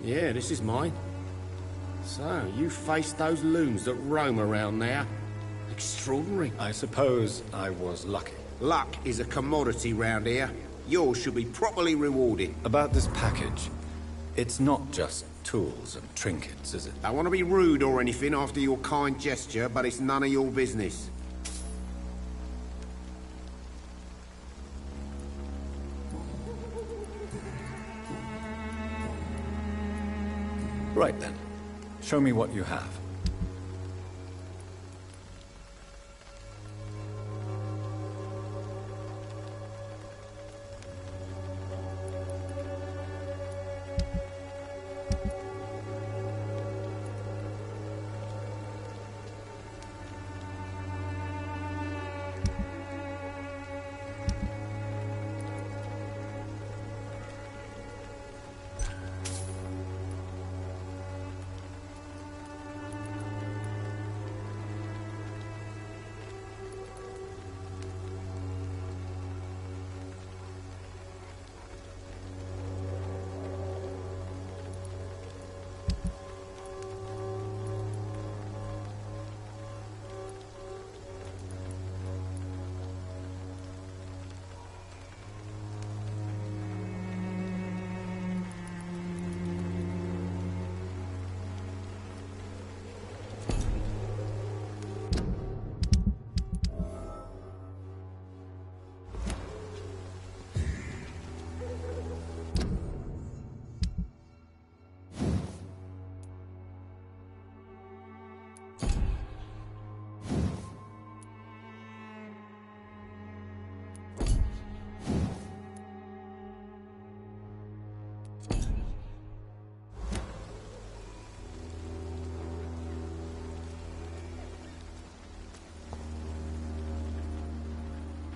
Yeah, this is mine. So, you faced those loons that roam around there. Extraordinary. I suppose I was lucky. Luck is a commodity round here. Yours should be properly rewarded. About this package, it's not just tools and trinkets, is it? I want to be rude or anything after your kind gesture, but it's none of your business. Right then. Show me what you have.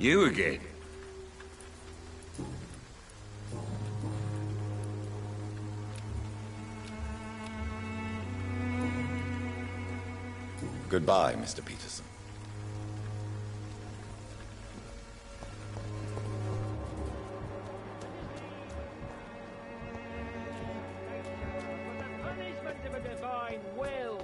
You again? Goodbye, Mr. Peterson. For the punishment of a divine will.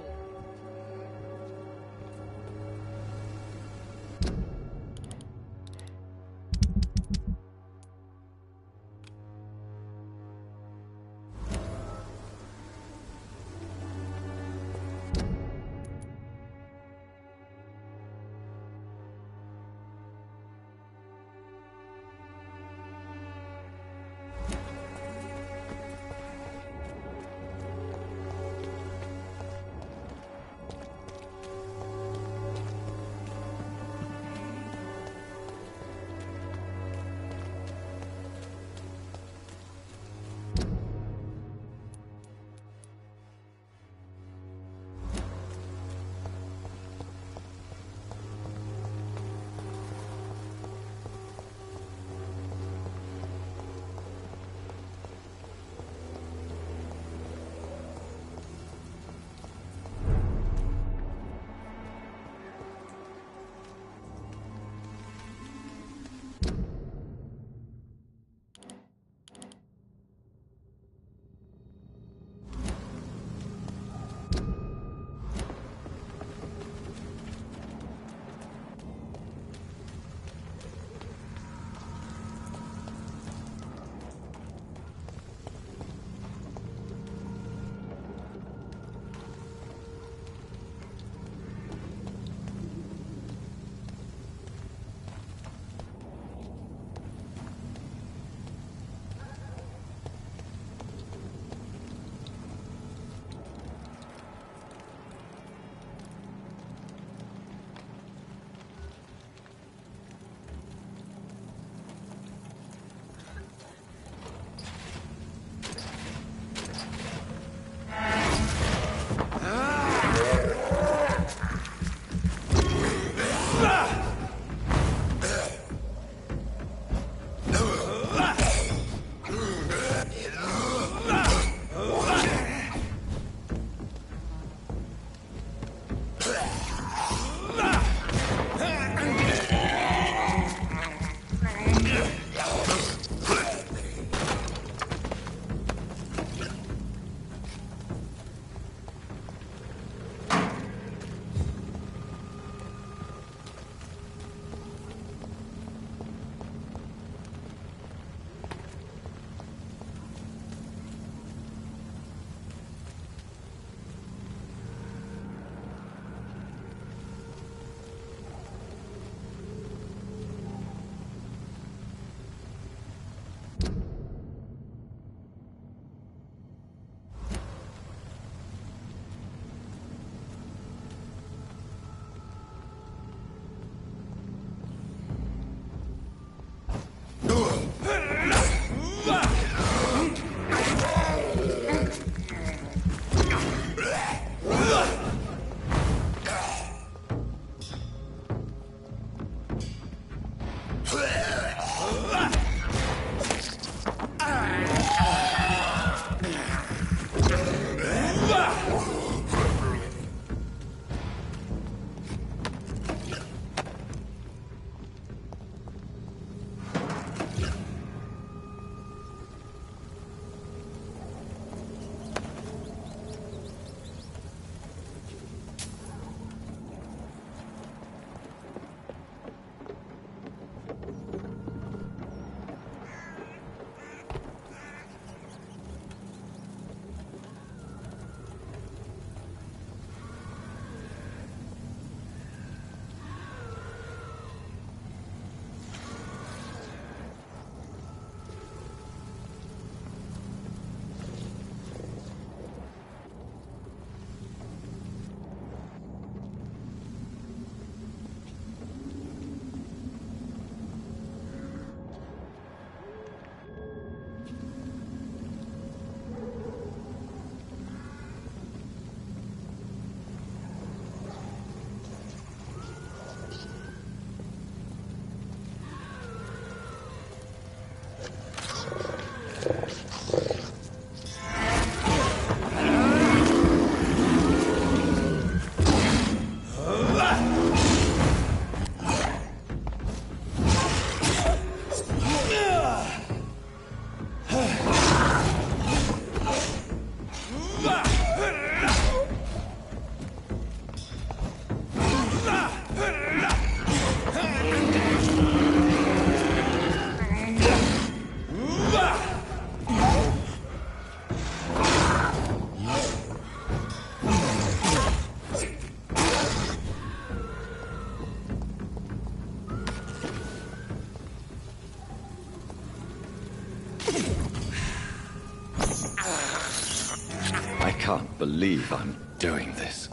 I can't believe I'm doing this.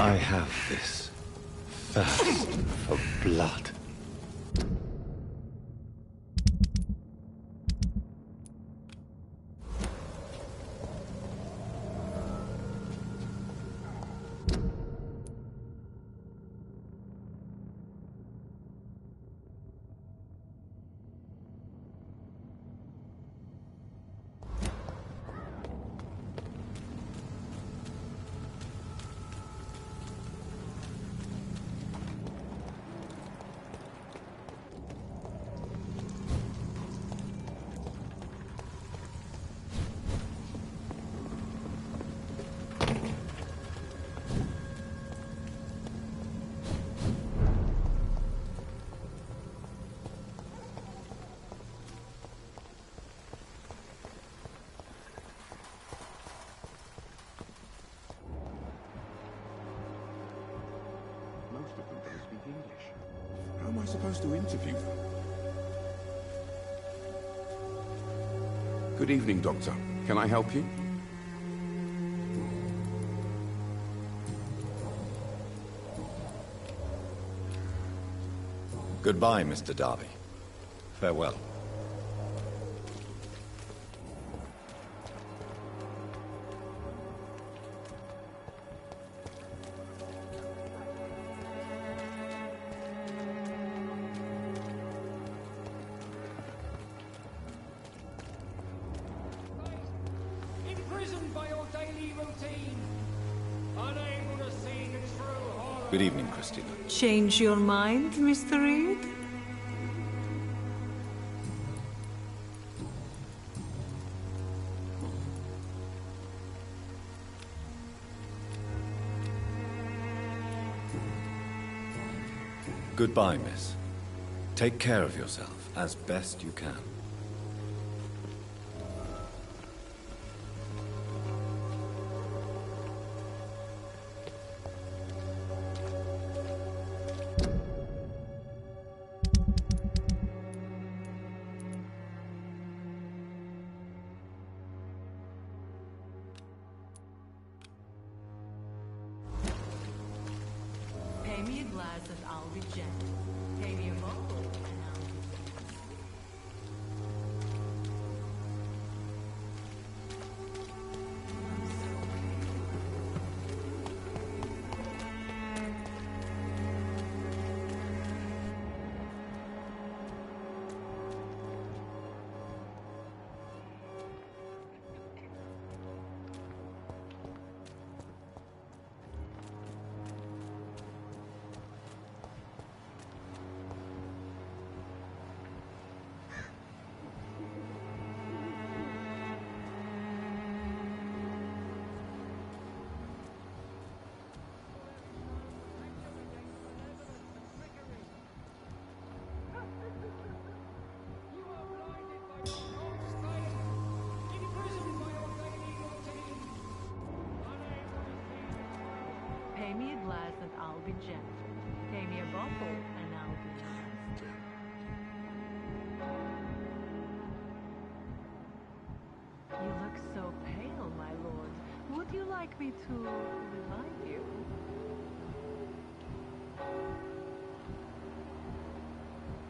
I have this thirst for blood. supposed to interview them. Good evening, Doctor. Can I help you? Goodbye, Mr. Darby. Farewell. Imprisoned by your daily routine, unable to see the true horror. Good evening, Christina. Change your mind, Mr. Reed? Goodbye, miss. Take care of yourself as best you can. Pay me a glass and I'll be gentle. Pay me a bottle and I'll be Pay me a glass and I'll be gentle. Pay me a bottle and I'll be nice. You look so pale, my lord. Would you like me to revive you?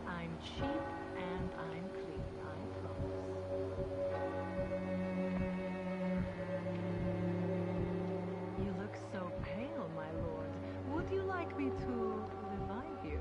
I'm cheap and I'm clean, I promise. You look so pale, my lord. Would you like me to revive you?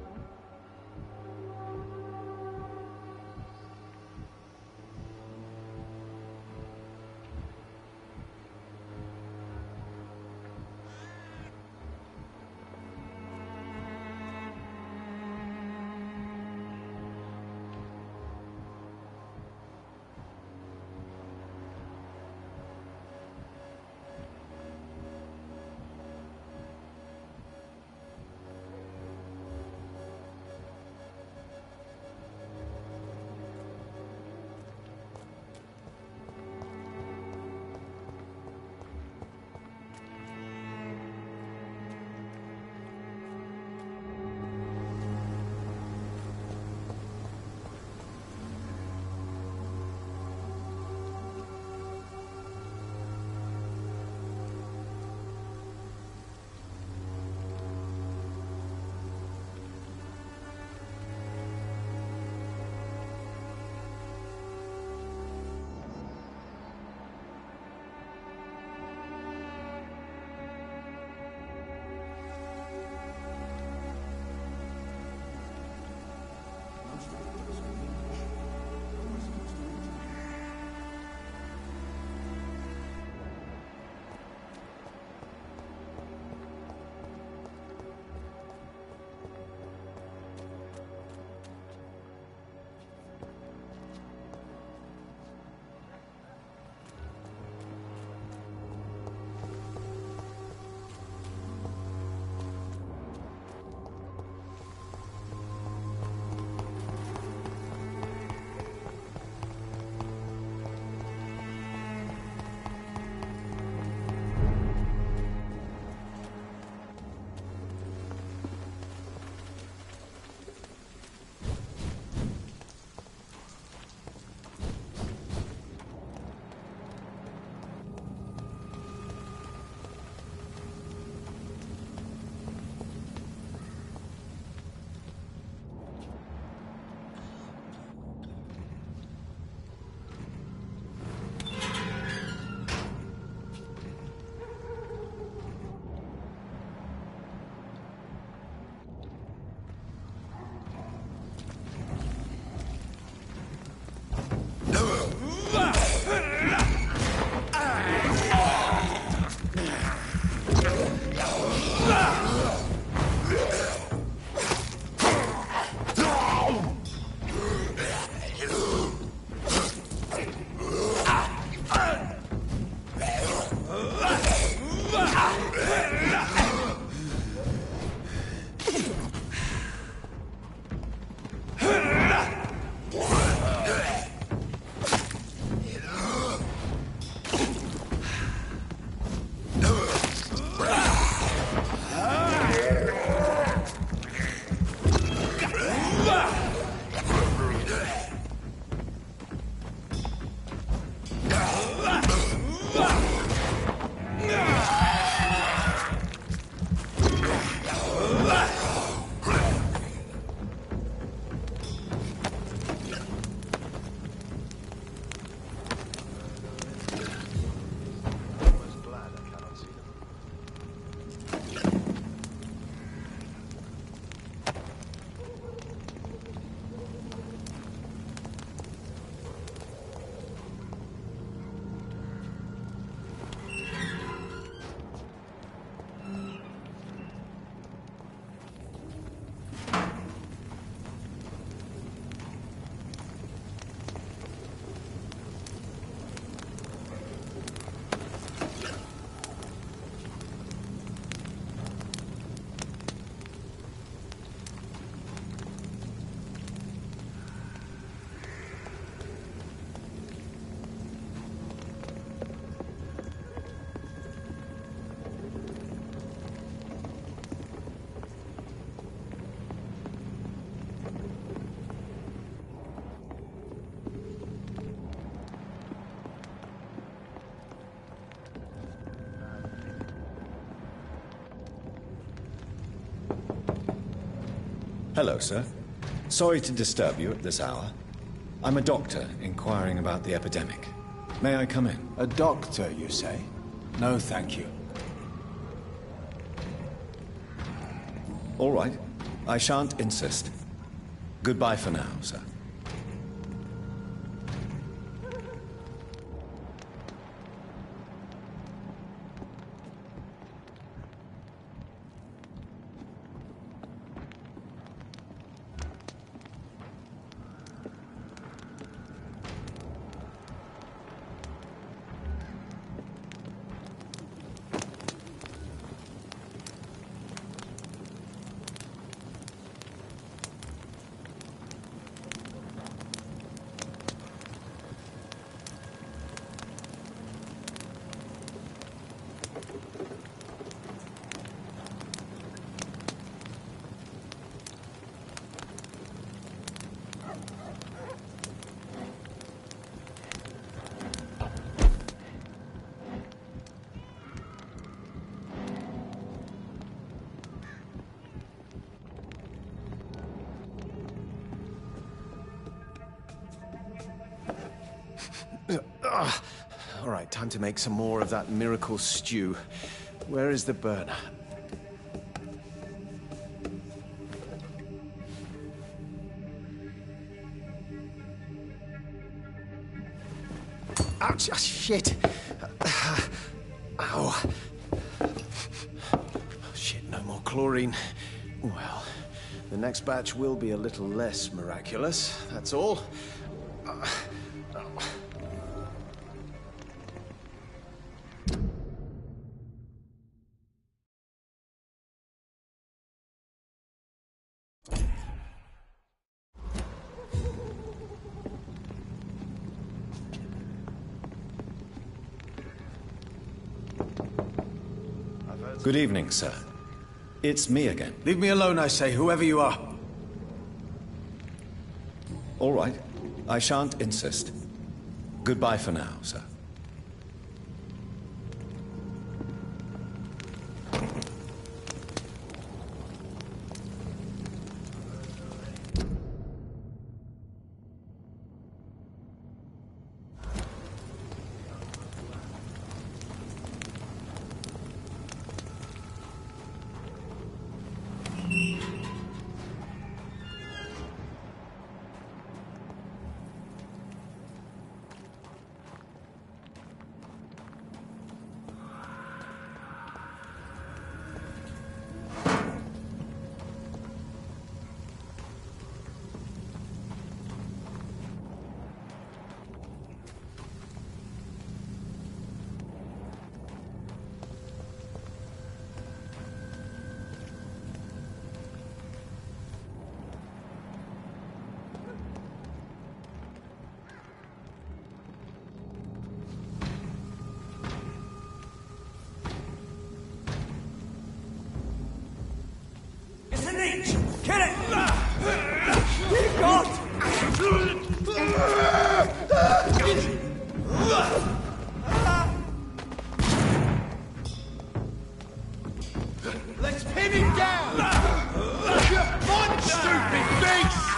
Hello, sir. Sorry to disturb you at this hour. I'm a doctor inquiring about the epidemic. May I come in? A doctor, you say? No, thank you. All right. I shan't insist. Goodbye for now, sir. All right, time to make some more of that miracle stew. Where is the burner? Ouch! Oh, shit! Ow! Oh, shit, no more chlorine. Well, the next batch will be a little less miraculous, that's all. Good evening, sir. It's me again. Leave me alone, I say, whoever you are. All right. I shan't insist. Goodbye for now, sir. Kill it! Dear God! Let's pin him down! One stupid beast!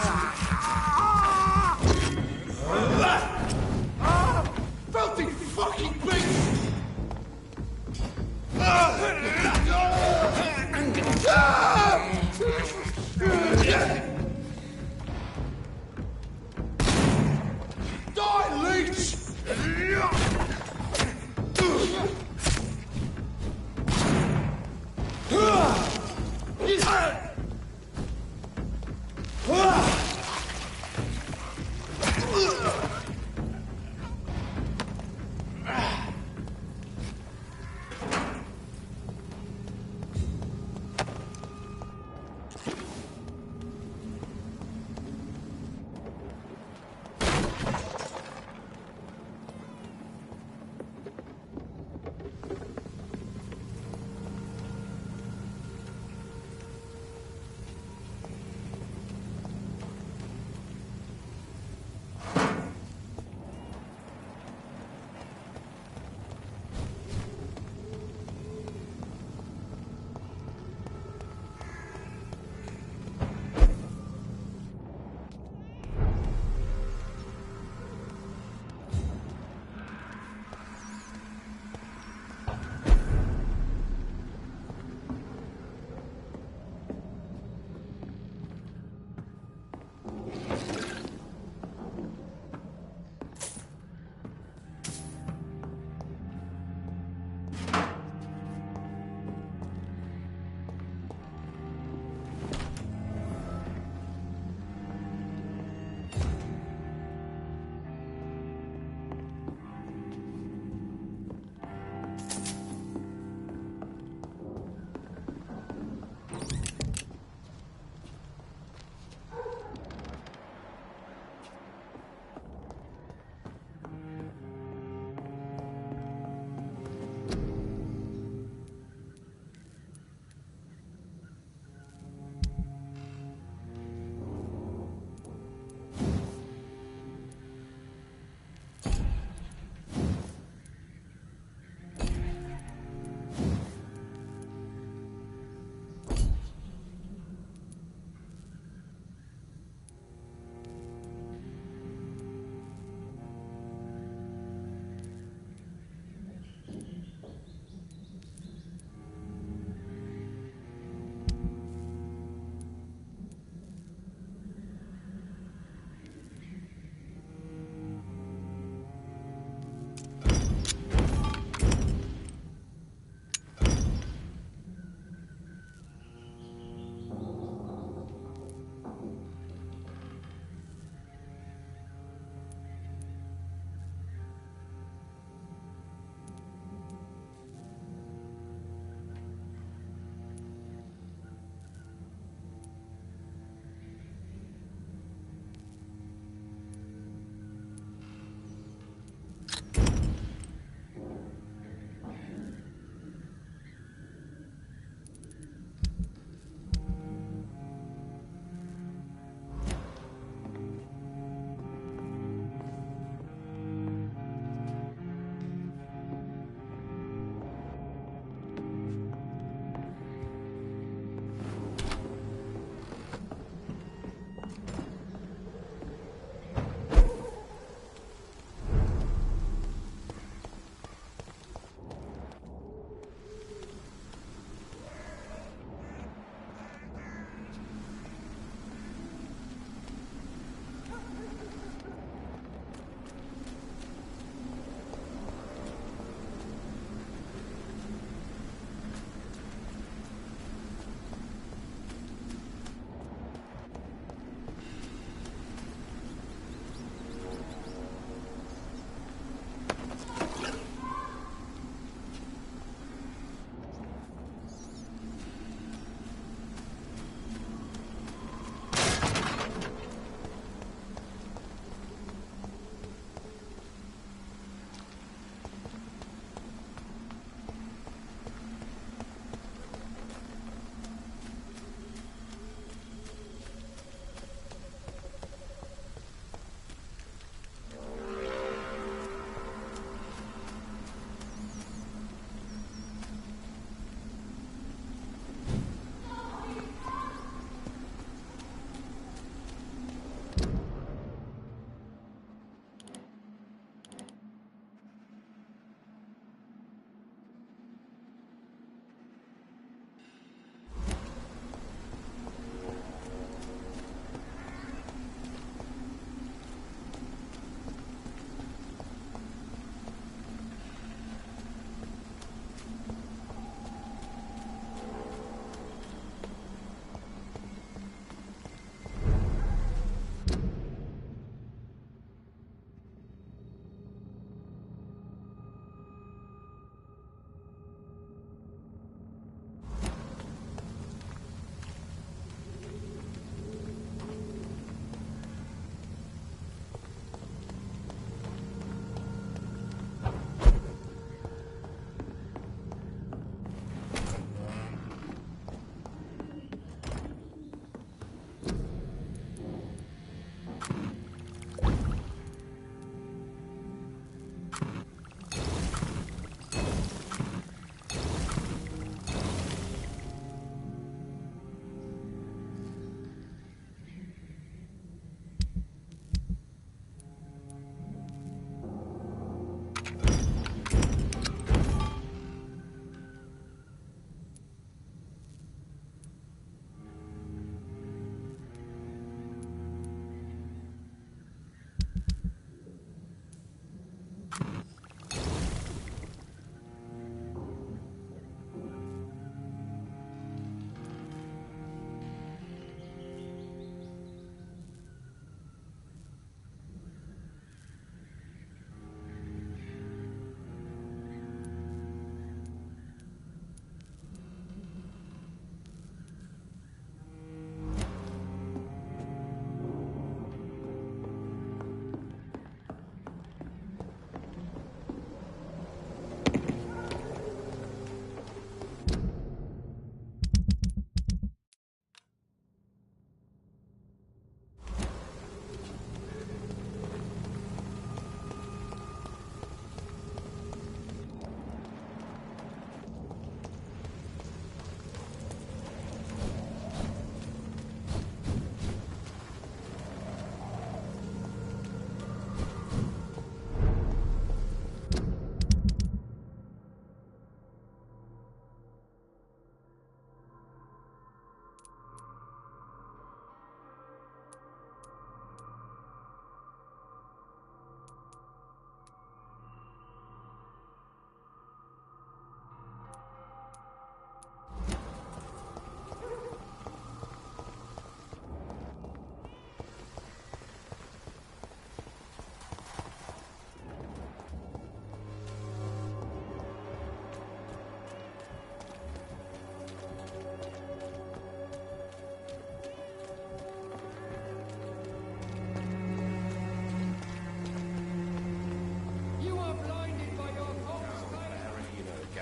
Filthy fucking beast! Die, leech!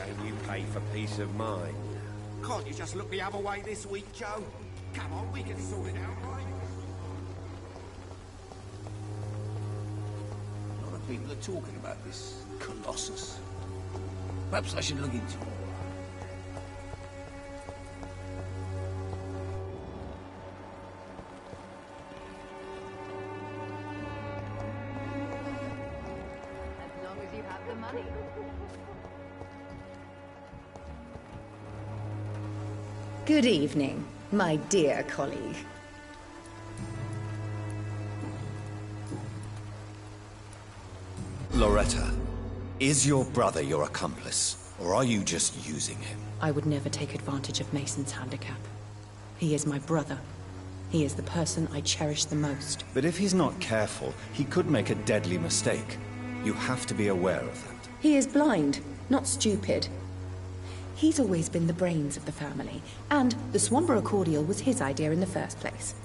Can you pay for peace of mind? Can't you just look the other way this week, Joe? Come on, we can sort it out, right? A lot of people are talking about this Colossus. Perhaps I should look into it. As long as you have the money. Good evening, my dear colleague. Loretta, is your brother your accomplice, or are you just using him? I would never take advantage of Mason's handicap. He is my brother. He is the person I cherish the most. But if he's not careful, he could make a deadly mistake. You have to be aware of that. He is blind, not stupid. He's always been the brains of the family, and the Swamborough cordial was his idea in the first place.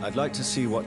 I'd like to see what...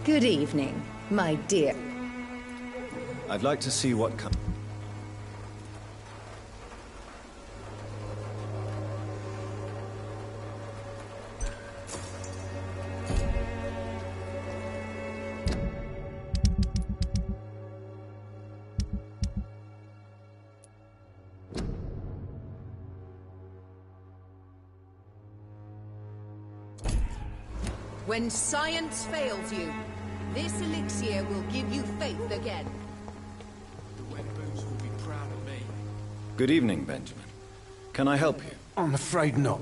Good evening, my dear. I'd like to see what comes... When science fails you, this elixir will give you faith again. The wet boots will be proud of me. Good evening, Benjamin. Can I help you? I'm afraid not.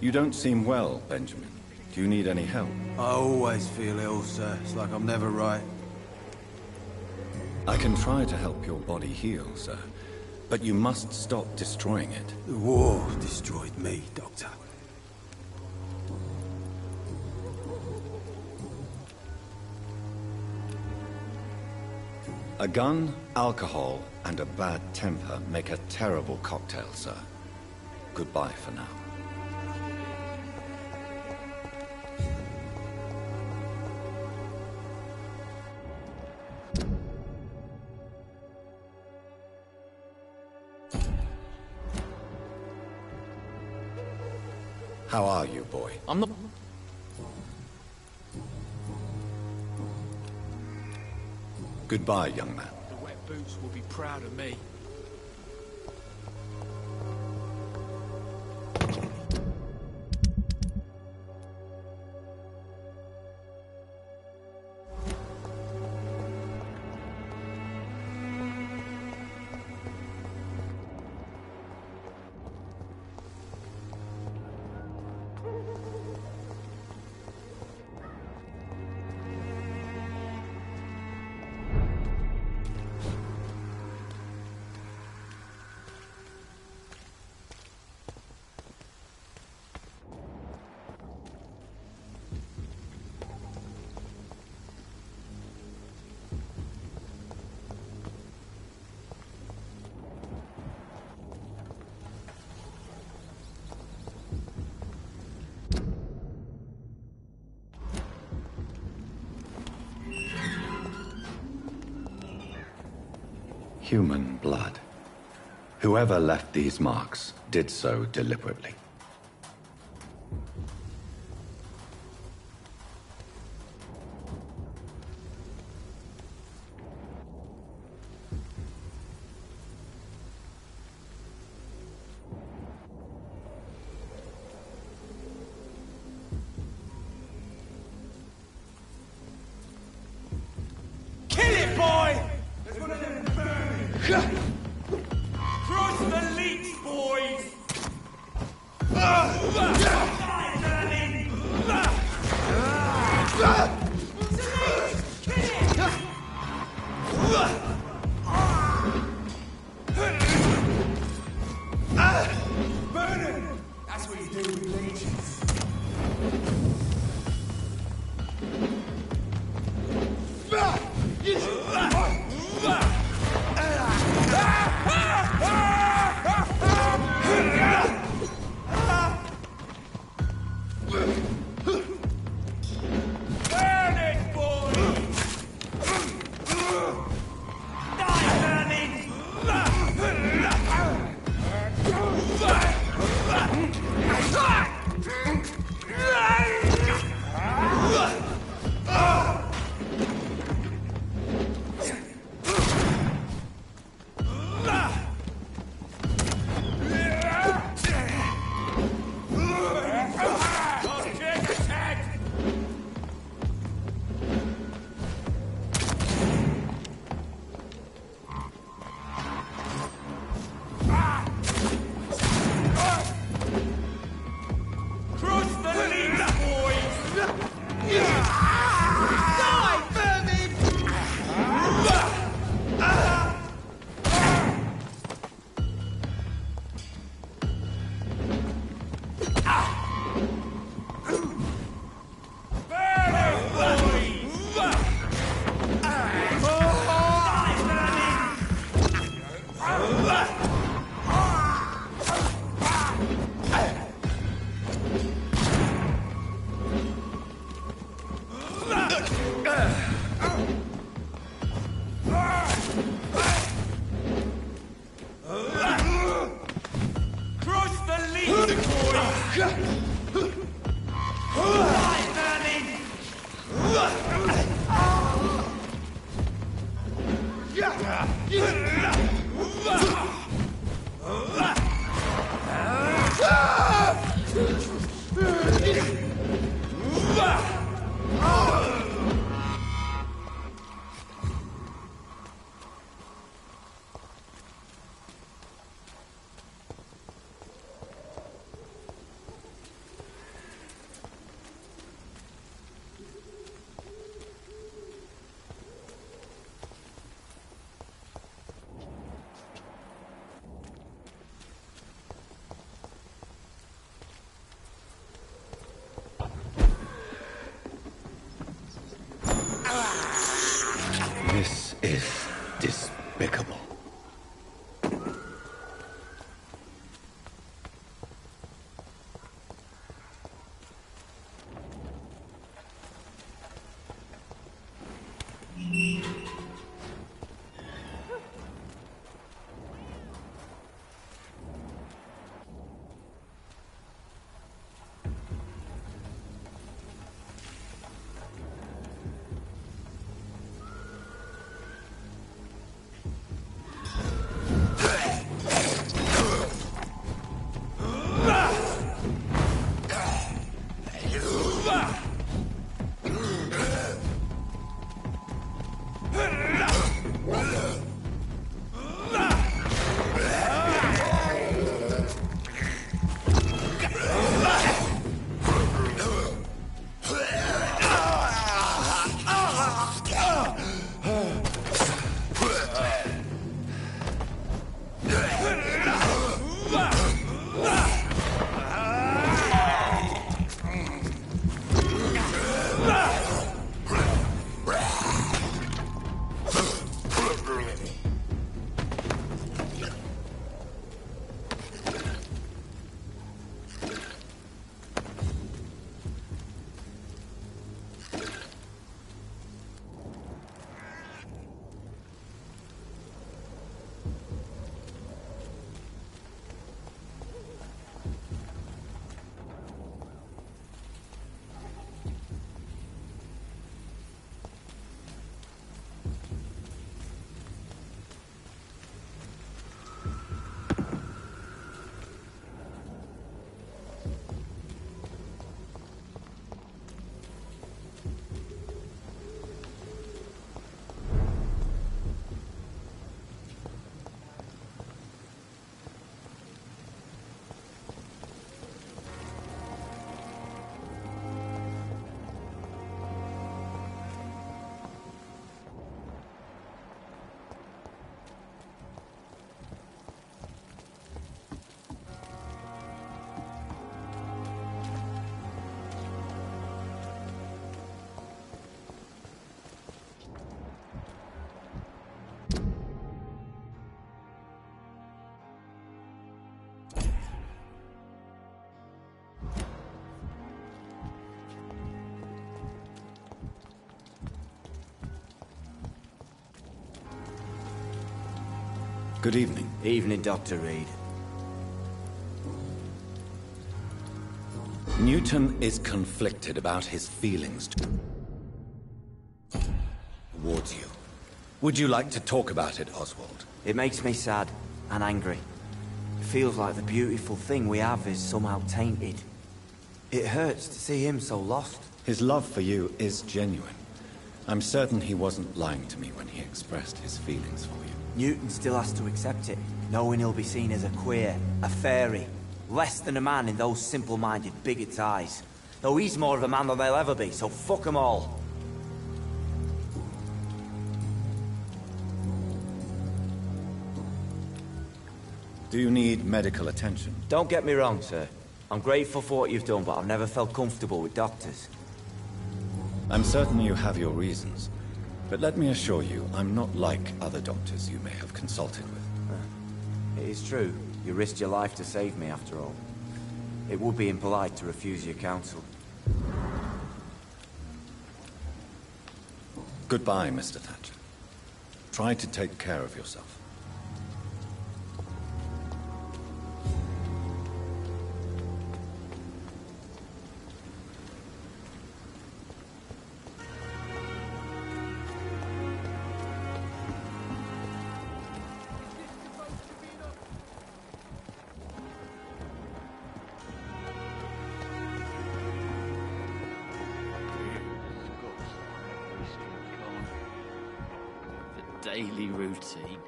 You don't seem well, Benjamin. Do you need any help? I always feel ill, sir. It's like I'm never right. I can try to help your body heal, sir. But you must stop destroying it. The war destroyed me, Doctor. A gun, alcohol, and a bad temper make a terrible cocktail, sir. Goodbye for now. How are you, boy? I'm not... Goodbye, young man. The wet boots will be proud of me. Human blood. Whoever left these marks did so deliberately. Kill it, boy! Cross the leech, boys! Burn it! That's what you do with leeches. Burn it, boys! This is despicable. Good evening. Evening, Dr. Reed. Newton is conflicted about his feelings towards you. Would you like to talk about it, Oswald? It makes me sad and angry. It feels like the beautiful thing we have is somehow tainted. It hurts to see him so lost. His love for you is genuine. I'm certain he wasn't lying to me when he expressed his feelings for you. Newton still has to accept it, knowing he'll be seen as a queer, a fairy, less than a man in those simple-minded bigots' eyes. Though he's more of a man than they'll ever be, so fuck them all. Do you need medical attention? Don't get me wrong, sir. I'm grateful for what you've done, but I've never felt comfortable with doctors. I'm certain you have your reasons. But let me assure you, I'm not like other doctors you may have consulted with. It is true. You risked your life to save me, after all. It would be impolite to refuse your counsel. Goodbye, Mr. Thatcher. Try to take care of yourself. Daily routine.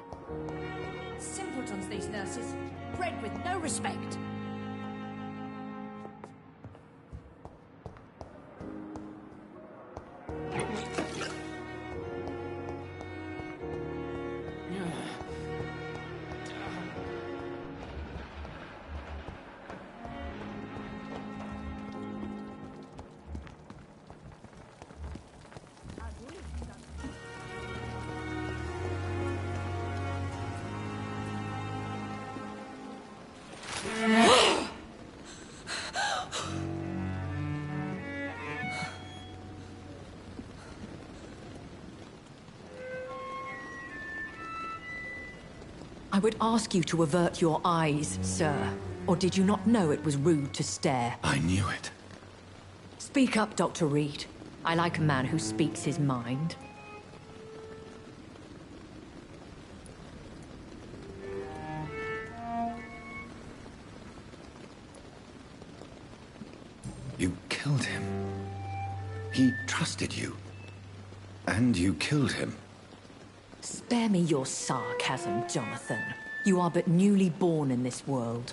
Simpletons, these nurses. Bred with no respect. I would ask you to avert your eyes, sir. Or did you not know it was rude to stare? I knew it. Speak up, Dr. Reed. I like a man who speaks his mind. You killed him. He trusted you. And you killed him. Spare me your sarcasm, Jonathan. You are but newly born in this world.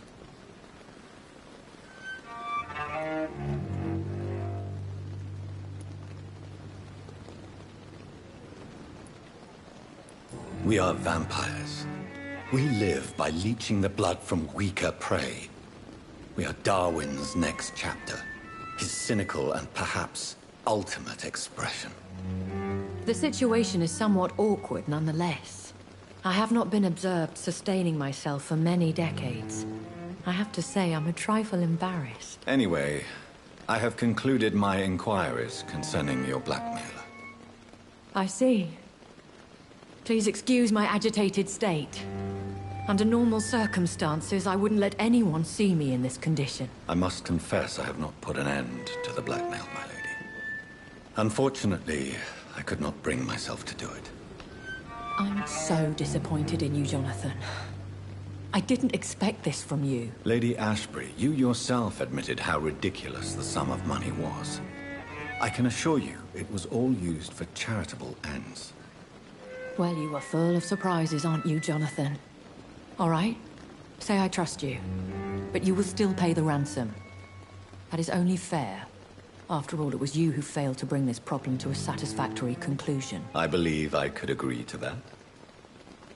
We are vampires. We live by leeching the blood from weaker prey. We are Darwin's next chapter. His cynical and perhaps ultimate expression. The situation is somewhat awkward nonetheless. I have not been observed sustaining myself for many decades. I have to say I'm a trifle embarrassed. Anyway, I have concluded my inquiries concerning your blackmailer. I see. Please excuse my agitated state. Under normal circumstances, I wouldn't let anyone see me in this condition. I must confess I have not put an end to the blackmail, my lady. Unfortunately, I could not bring myself to do it. I'm so disappointed in you, Jonathan. I didn't expect this from you. Lady Ashbury, you yourself admitted how ridiculous the sum of money was. I can assure you, it was all used for charitable ends. Well, you are full of surprises, aren't you, Jonathan? All right, say I trust you, but you will still pay the ransom. That is only fair. After all, it was you who failed to bring this problem to a satisfactory conclusion. I believe I could agree to that.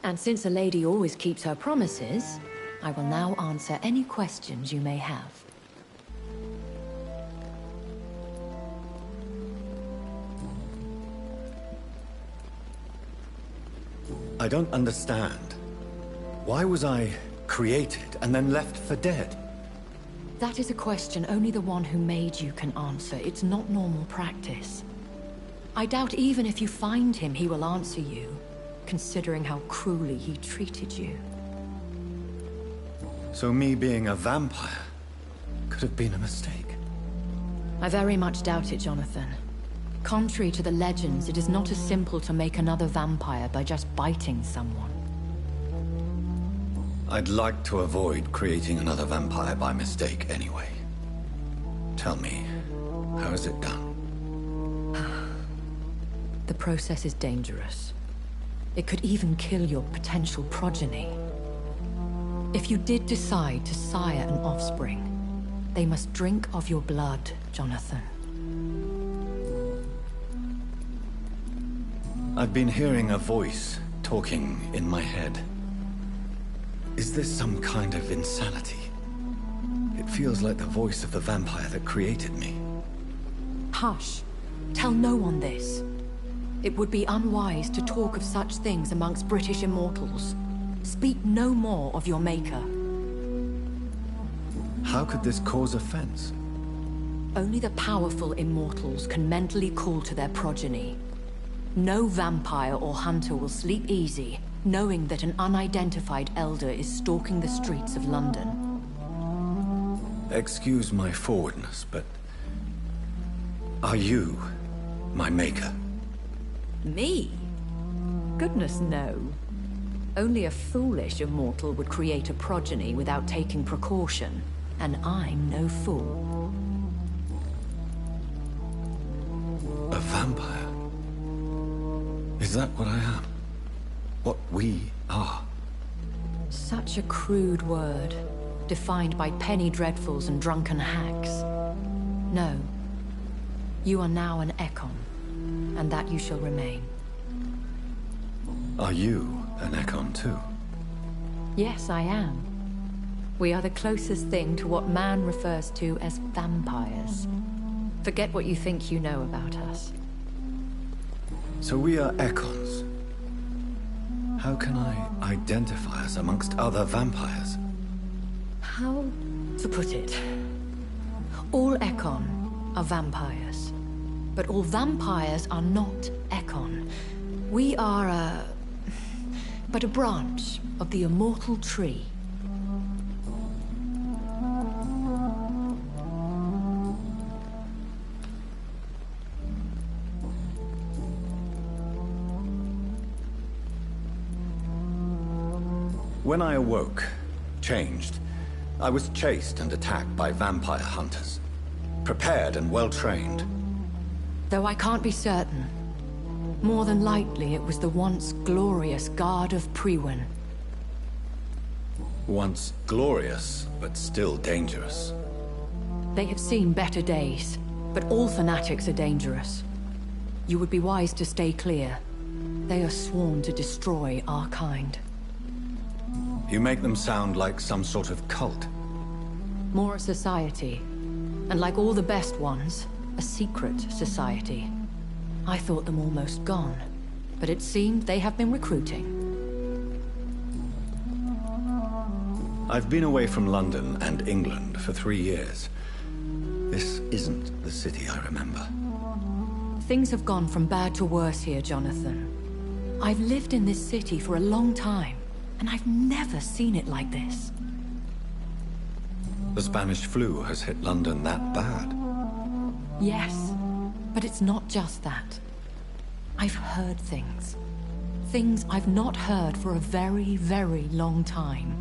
And since a lady always keeps her promises, I will now answer any questions you may have. I don't understand. Why was I created and then left for dead? That is a question only the one who made you can answer. It's not normal practice. I doubt even if you find him, he will answer you, considering how cruelly he treated you. So me being a vampire could have been a mistake. I very much doubt it, Jonathan. Contrary to the legends, it is not as simple to make another vampire by just biting someone. I'd like to avoid creating another vampire by mistake anyway. Tell me, how is it done? The process is dangerous. It could even kill your potential progeny. If you did decide to sire an offspring, they must drink of your blood, Jonathan. I've been hearing a voice talking in my head. Is this some kind of insanity? It feels like the voice of the vampire that created me. Hush. Tell no one this. It would be unwise to talk of such things amongst British immortals. Speak no more of your maker. How could this cause offense? Only the powerful immortals can mentally call to their progeny. No vampire or hunter will sleep easy, knowing that an unidentified elder is stalking the streets of London. Excuse my forwardness, but... are you my maker? Me? Goodness, no. Only a foolish immortal would create a progeny without taking precaution, and I'm no fool. A vampire? Is that what I am? What we are? Such a crude word, defined by penny dreadfuls and drunken hacks. No. You are now an Ekon, and that you shall remain. Are you an Ekon too? Yes, I am. We are the closest thing to what man refers to as vampires. Forget what you think you know about us. So we are Ekons. How can I identify us amongst other vampires? How to put it? All Ekon are vampires. But all vampires are not Ekon. We are but a branch of the immortal tree. When I awoke, changed, I was chased and attacked by vampire hunters. Prepared and well-trained. Though I can't be certain. More than likely, it was the once glorious Guard of Priwen. Once glorious, but still dangerous. They have seen better days, but all fanatics are dangerous. You would be wise to stay clear. They are sworn to destroy our kind. You make them sound like some sort of cult. More a society. And like all the best ones, a secret society. I thought them almost gone, but it seemed they have been recruiting. I've been away from London and England for 3 years. This isn't the city I remember. Things have gone from bad to worse here, Jonathan. I've lived in this city for a long time, and I've never seen it like this. The Spanish flu has hit London that bad. Yes, but it's not just that. I've heard things. Things I've not heard for a very, very long time.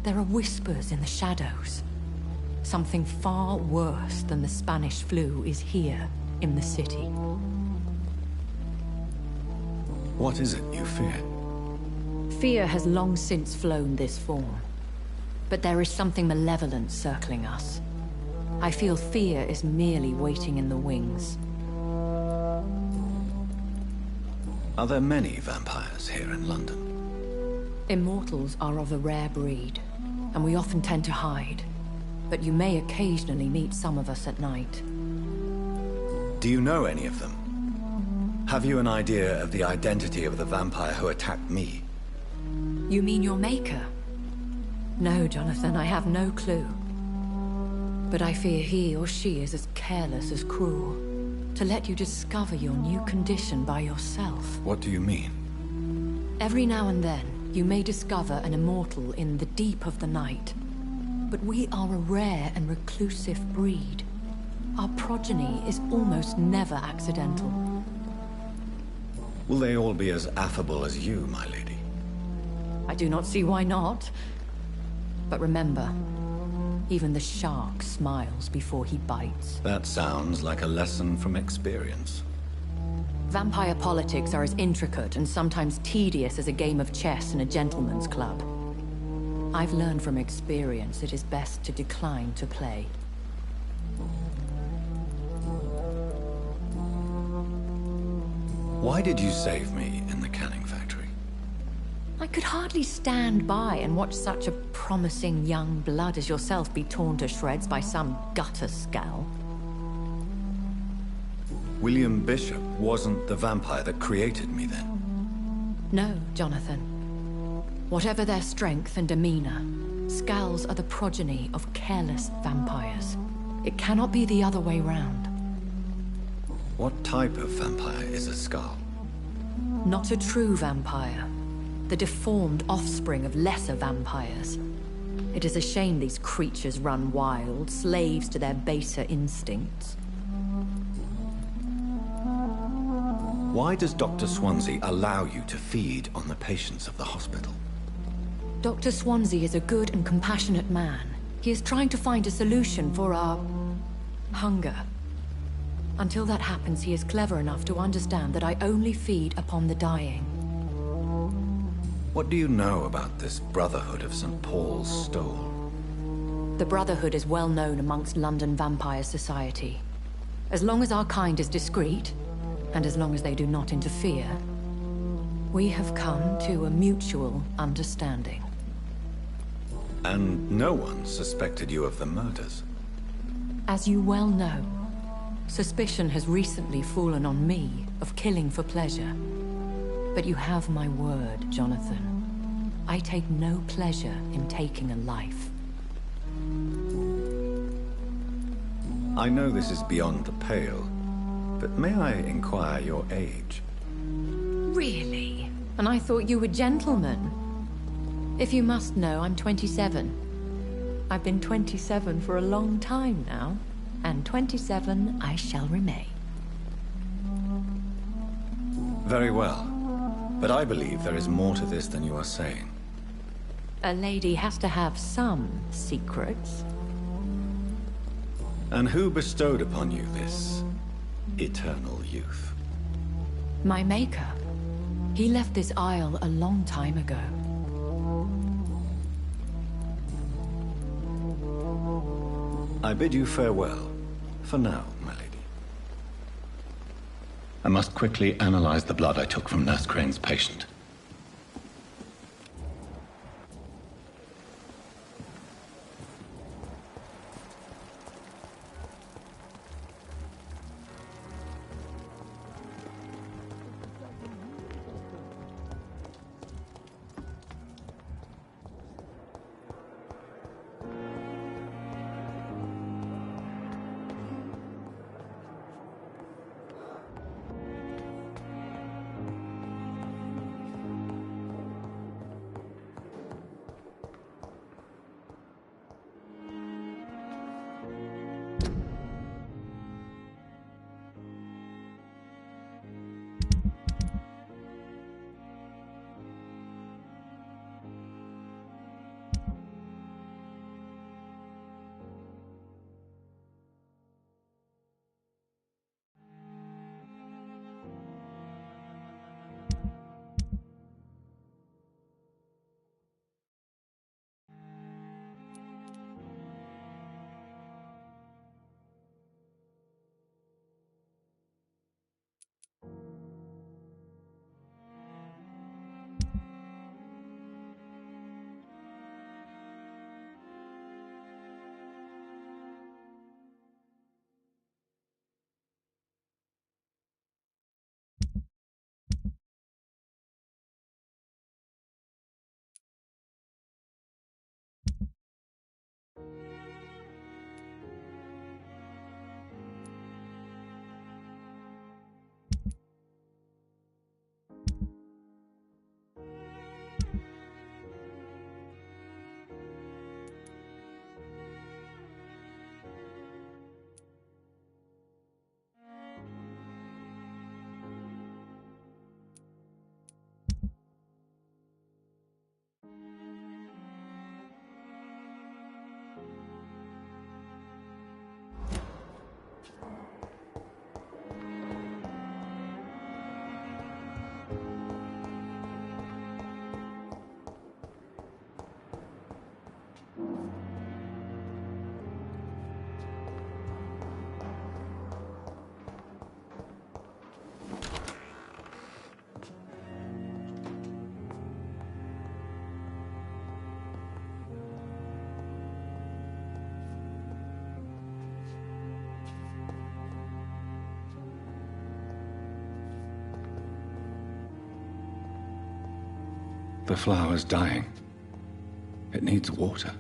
There are whispers in the shadows. Something far worse than the Spanish flu is here in the city. What is it you fear? Fear has long since flown this form. But there is something malevolent circling us. I feel fear is merely waiting in the wings. Are there many vampires here in London? Immortals are of a rare breed, and we often tend to hide. But you may occasionally meet some of us at night. Do you know any of them? Have you an idea of the identity of the vampire who attacked me? You mean your maker? No, Jonathan, I have no clue. But I fear he or she is as careless as cruel. To let you discover your new condition by yourself. What do you mean? Every now and then, You may discover an immortal in the deep of the night, but we are a rare and reclusive breed. Our progeny is almost never accidental. Will they all be as affable as you, my lady? I do not see why not. But remember, even the shark smiles before he bites. That sounds like a lesson from experience. Vampire politics are as intricate and sometimes tedious as a game of chess in a gentleman's club. I've learned from experience it is best to decline to play. Why did you save me in the canning factory? I could hardly stand by and watch such a promising young blood as yourself be torn to shreds by some gutter scowl. William Bishop wasn't the vampire that created me then? No, Jonathan. Whatever their strength and demeanor, Scowls are the progeny of careless vampires. It cannot be the other way round. What type of vampire is a Skull? Not a true vampire. The deformed offspring of lesser vampires. It is a shame these creatures run wild, slaves to their baser instincts. Why does Dr. Swansea allow you to feed on the patients of the hospital? Dr. Swansea is a good and compassionate man. He is trying to find a solution for our hunger. Until that happens, he is clever enough to understand that I only feed upon the dying. What do you know about this Brotherhood of St. Paul's Stole? The Brotherhood is well known amongst London Vampire Society. As long as our kind is discreet, and as long as they do not interfere, we have come to a mutual understanding. And no one suspected you of the murders? As you well know, suspicion has recently fallen on me of killing for pleasure. But you have my word, Jonathan. I take no pleasure in taking a life. I know this is beyond the pale, but may I inquire your age? Really? And I thought you were gentlemen. If you must know, I'm 27. I've been 27 for a long time now, and 27 I shall remain. Very well. But I believe there is more to this than you are saying. A lady has to have some secrets. And who bestowed upon you this eternal youth? My maker. He left this isle a long time ago. I bid you farewell, for now, my lady. I must quickly analyze the blood I took from Nurse Crane's patient. The flower's dying. It needs water.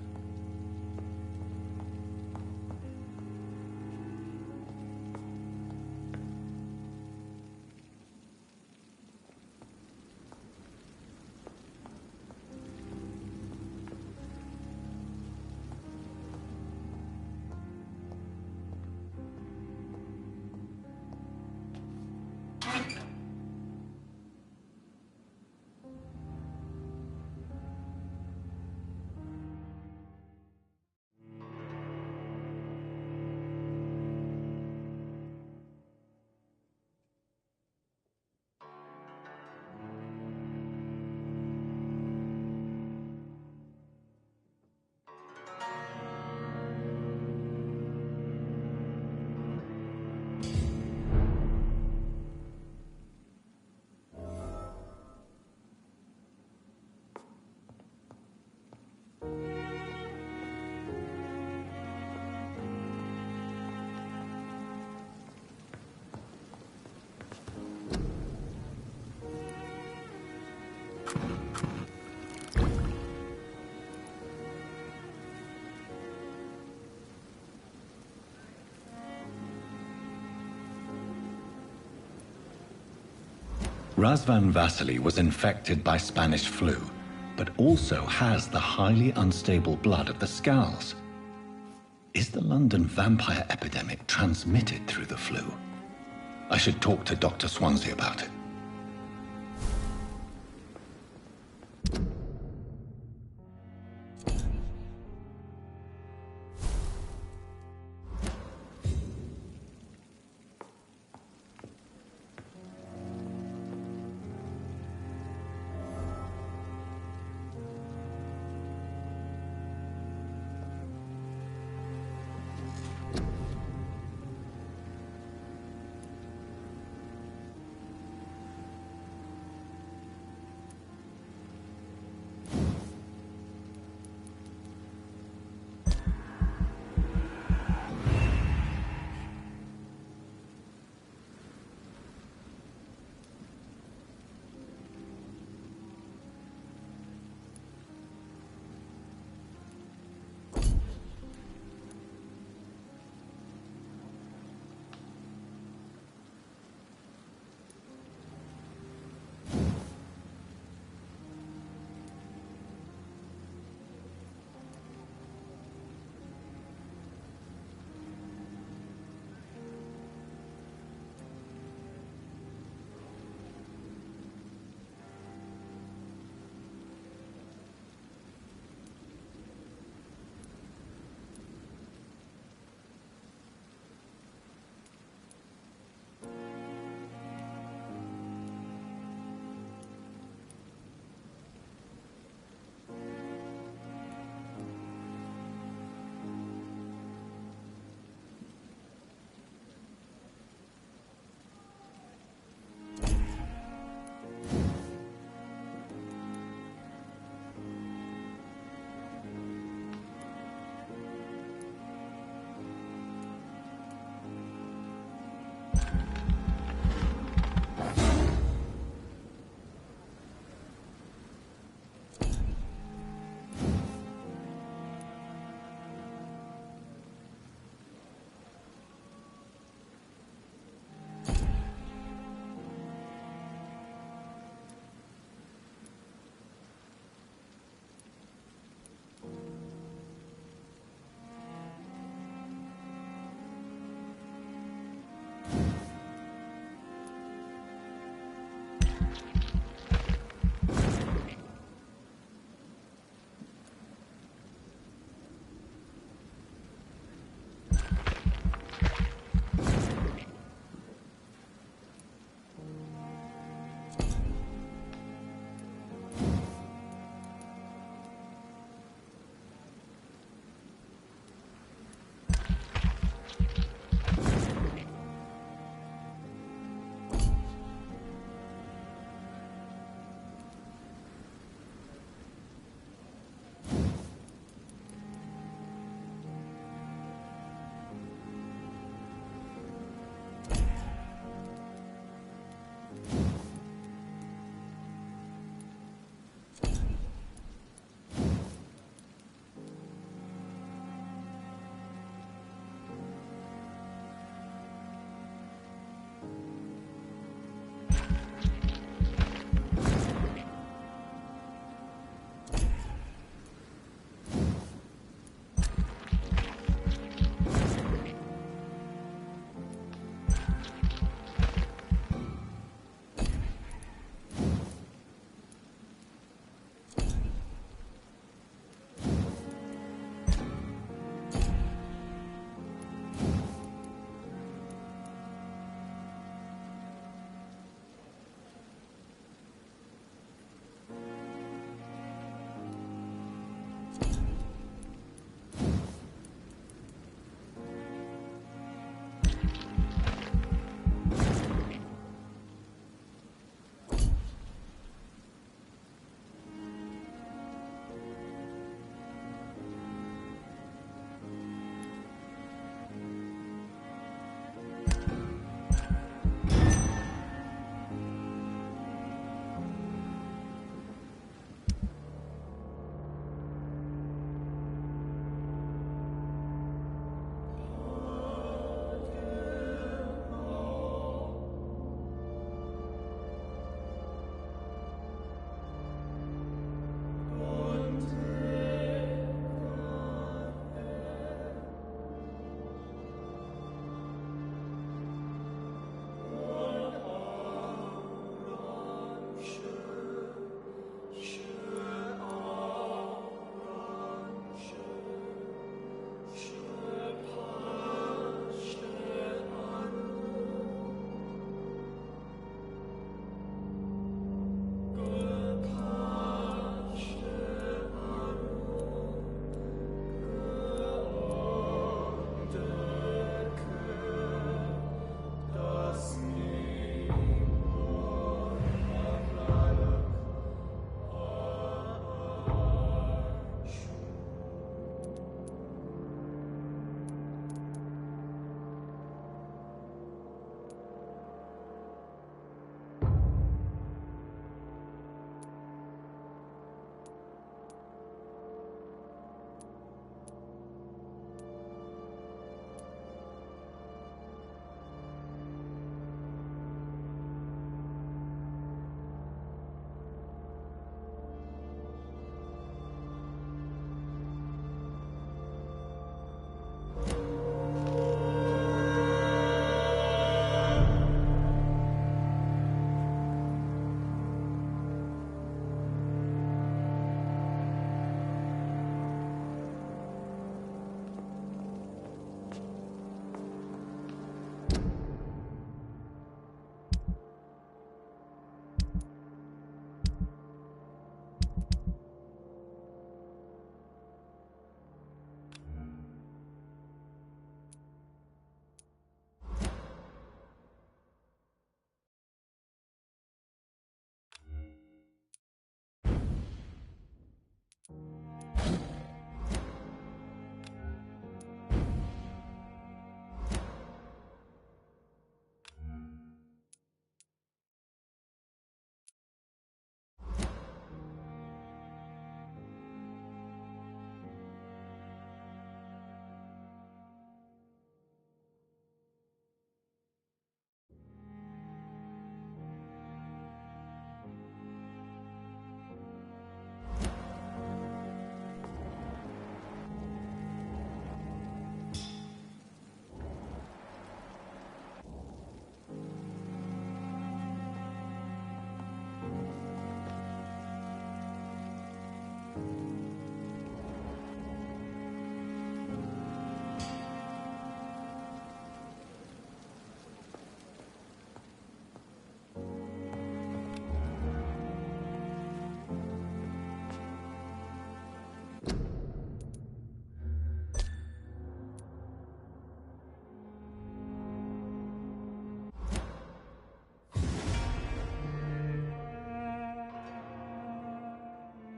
Razvan Vasily was infected by Spanish flu, but also has the highly unstable blood of the Scowls. Is the London vampire epidemic transmitted through the flu? I should talk to Dr. Swansea about it.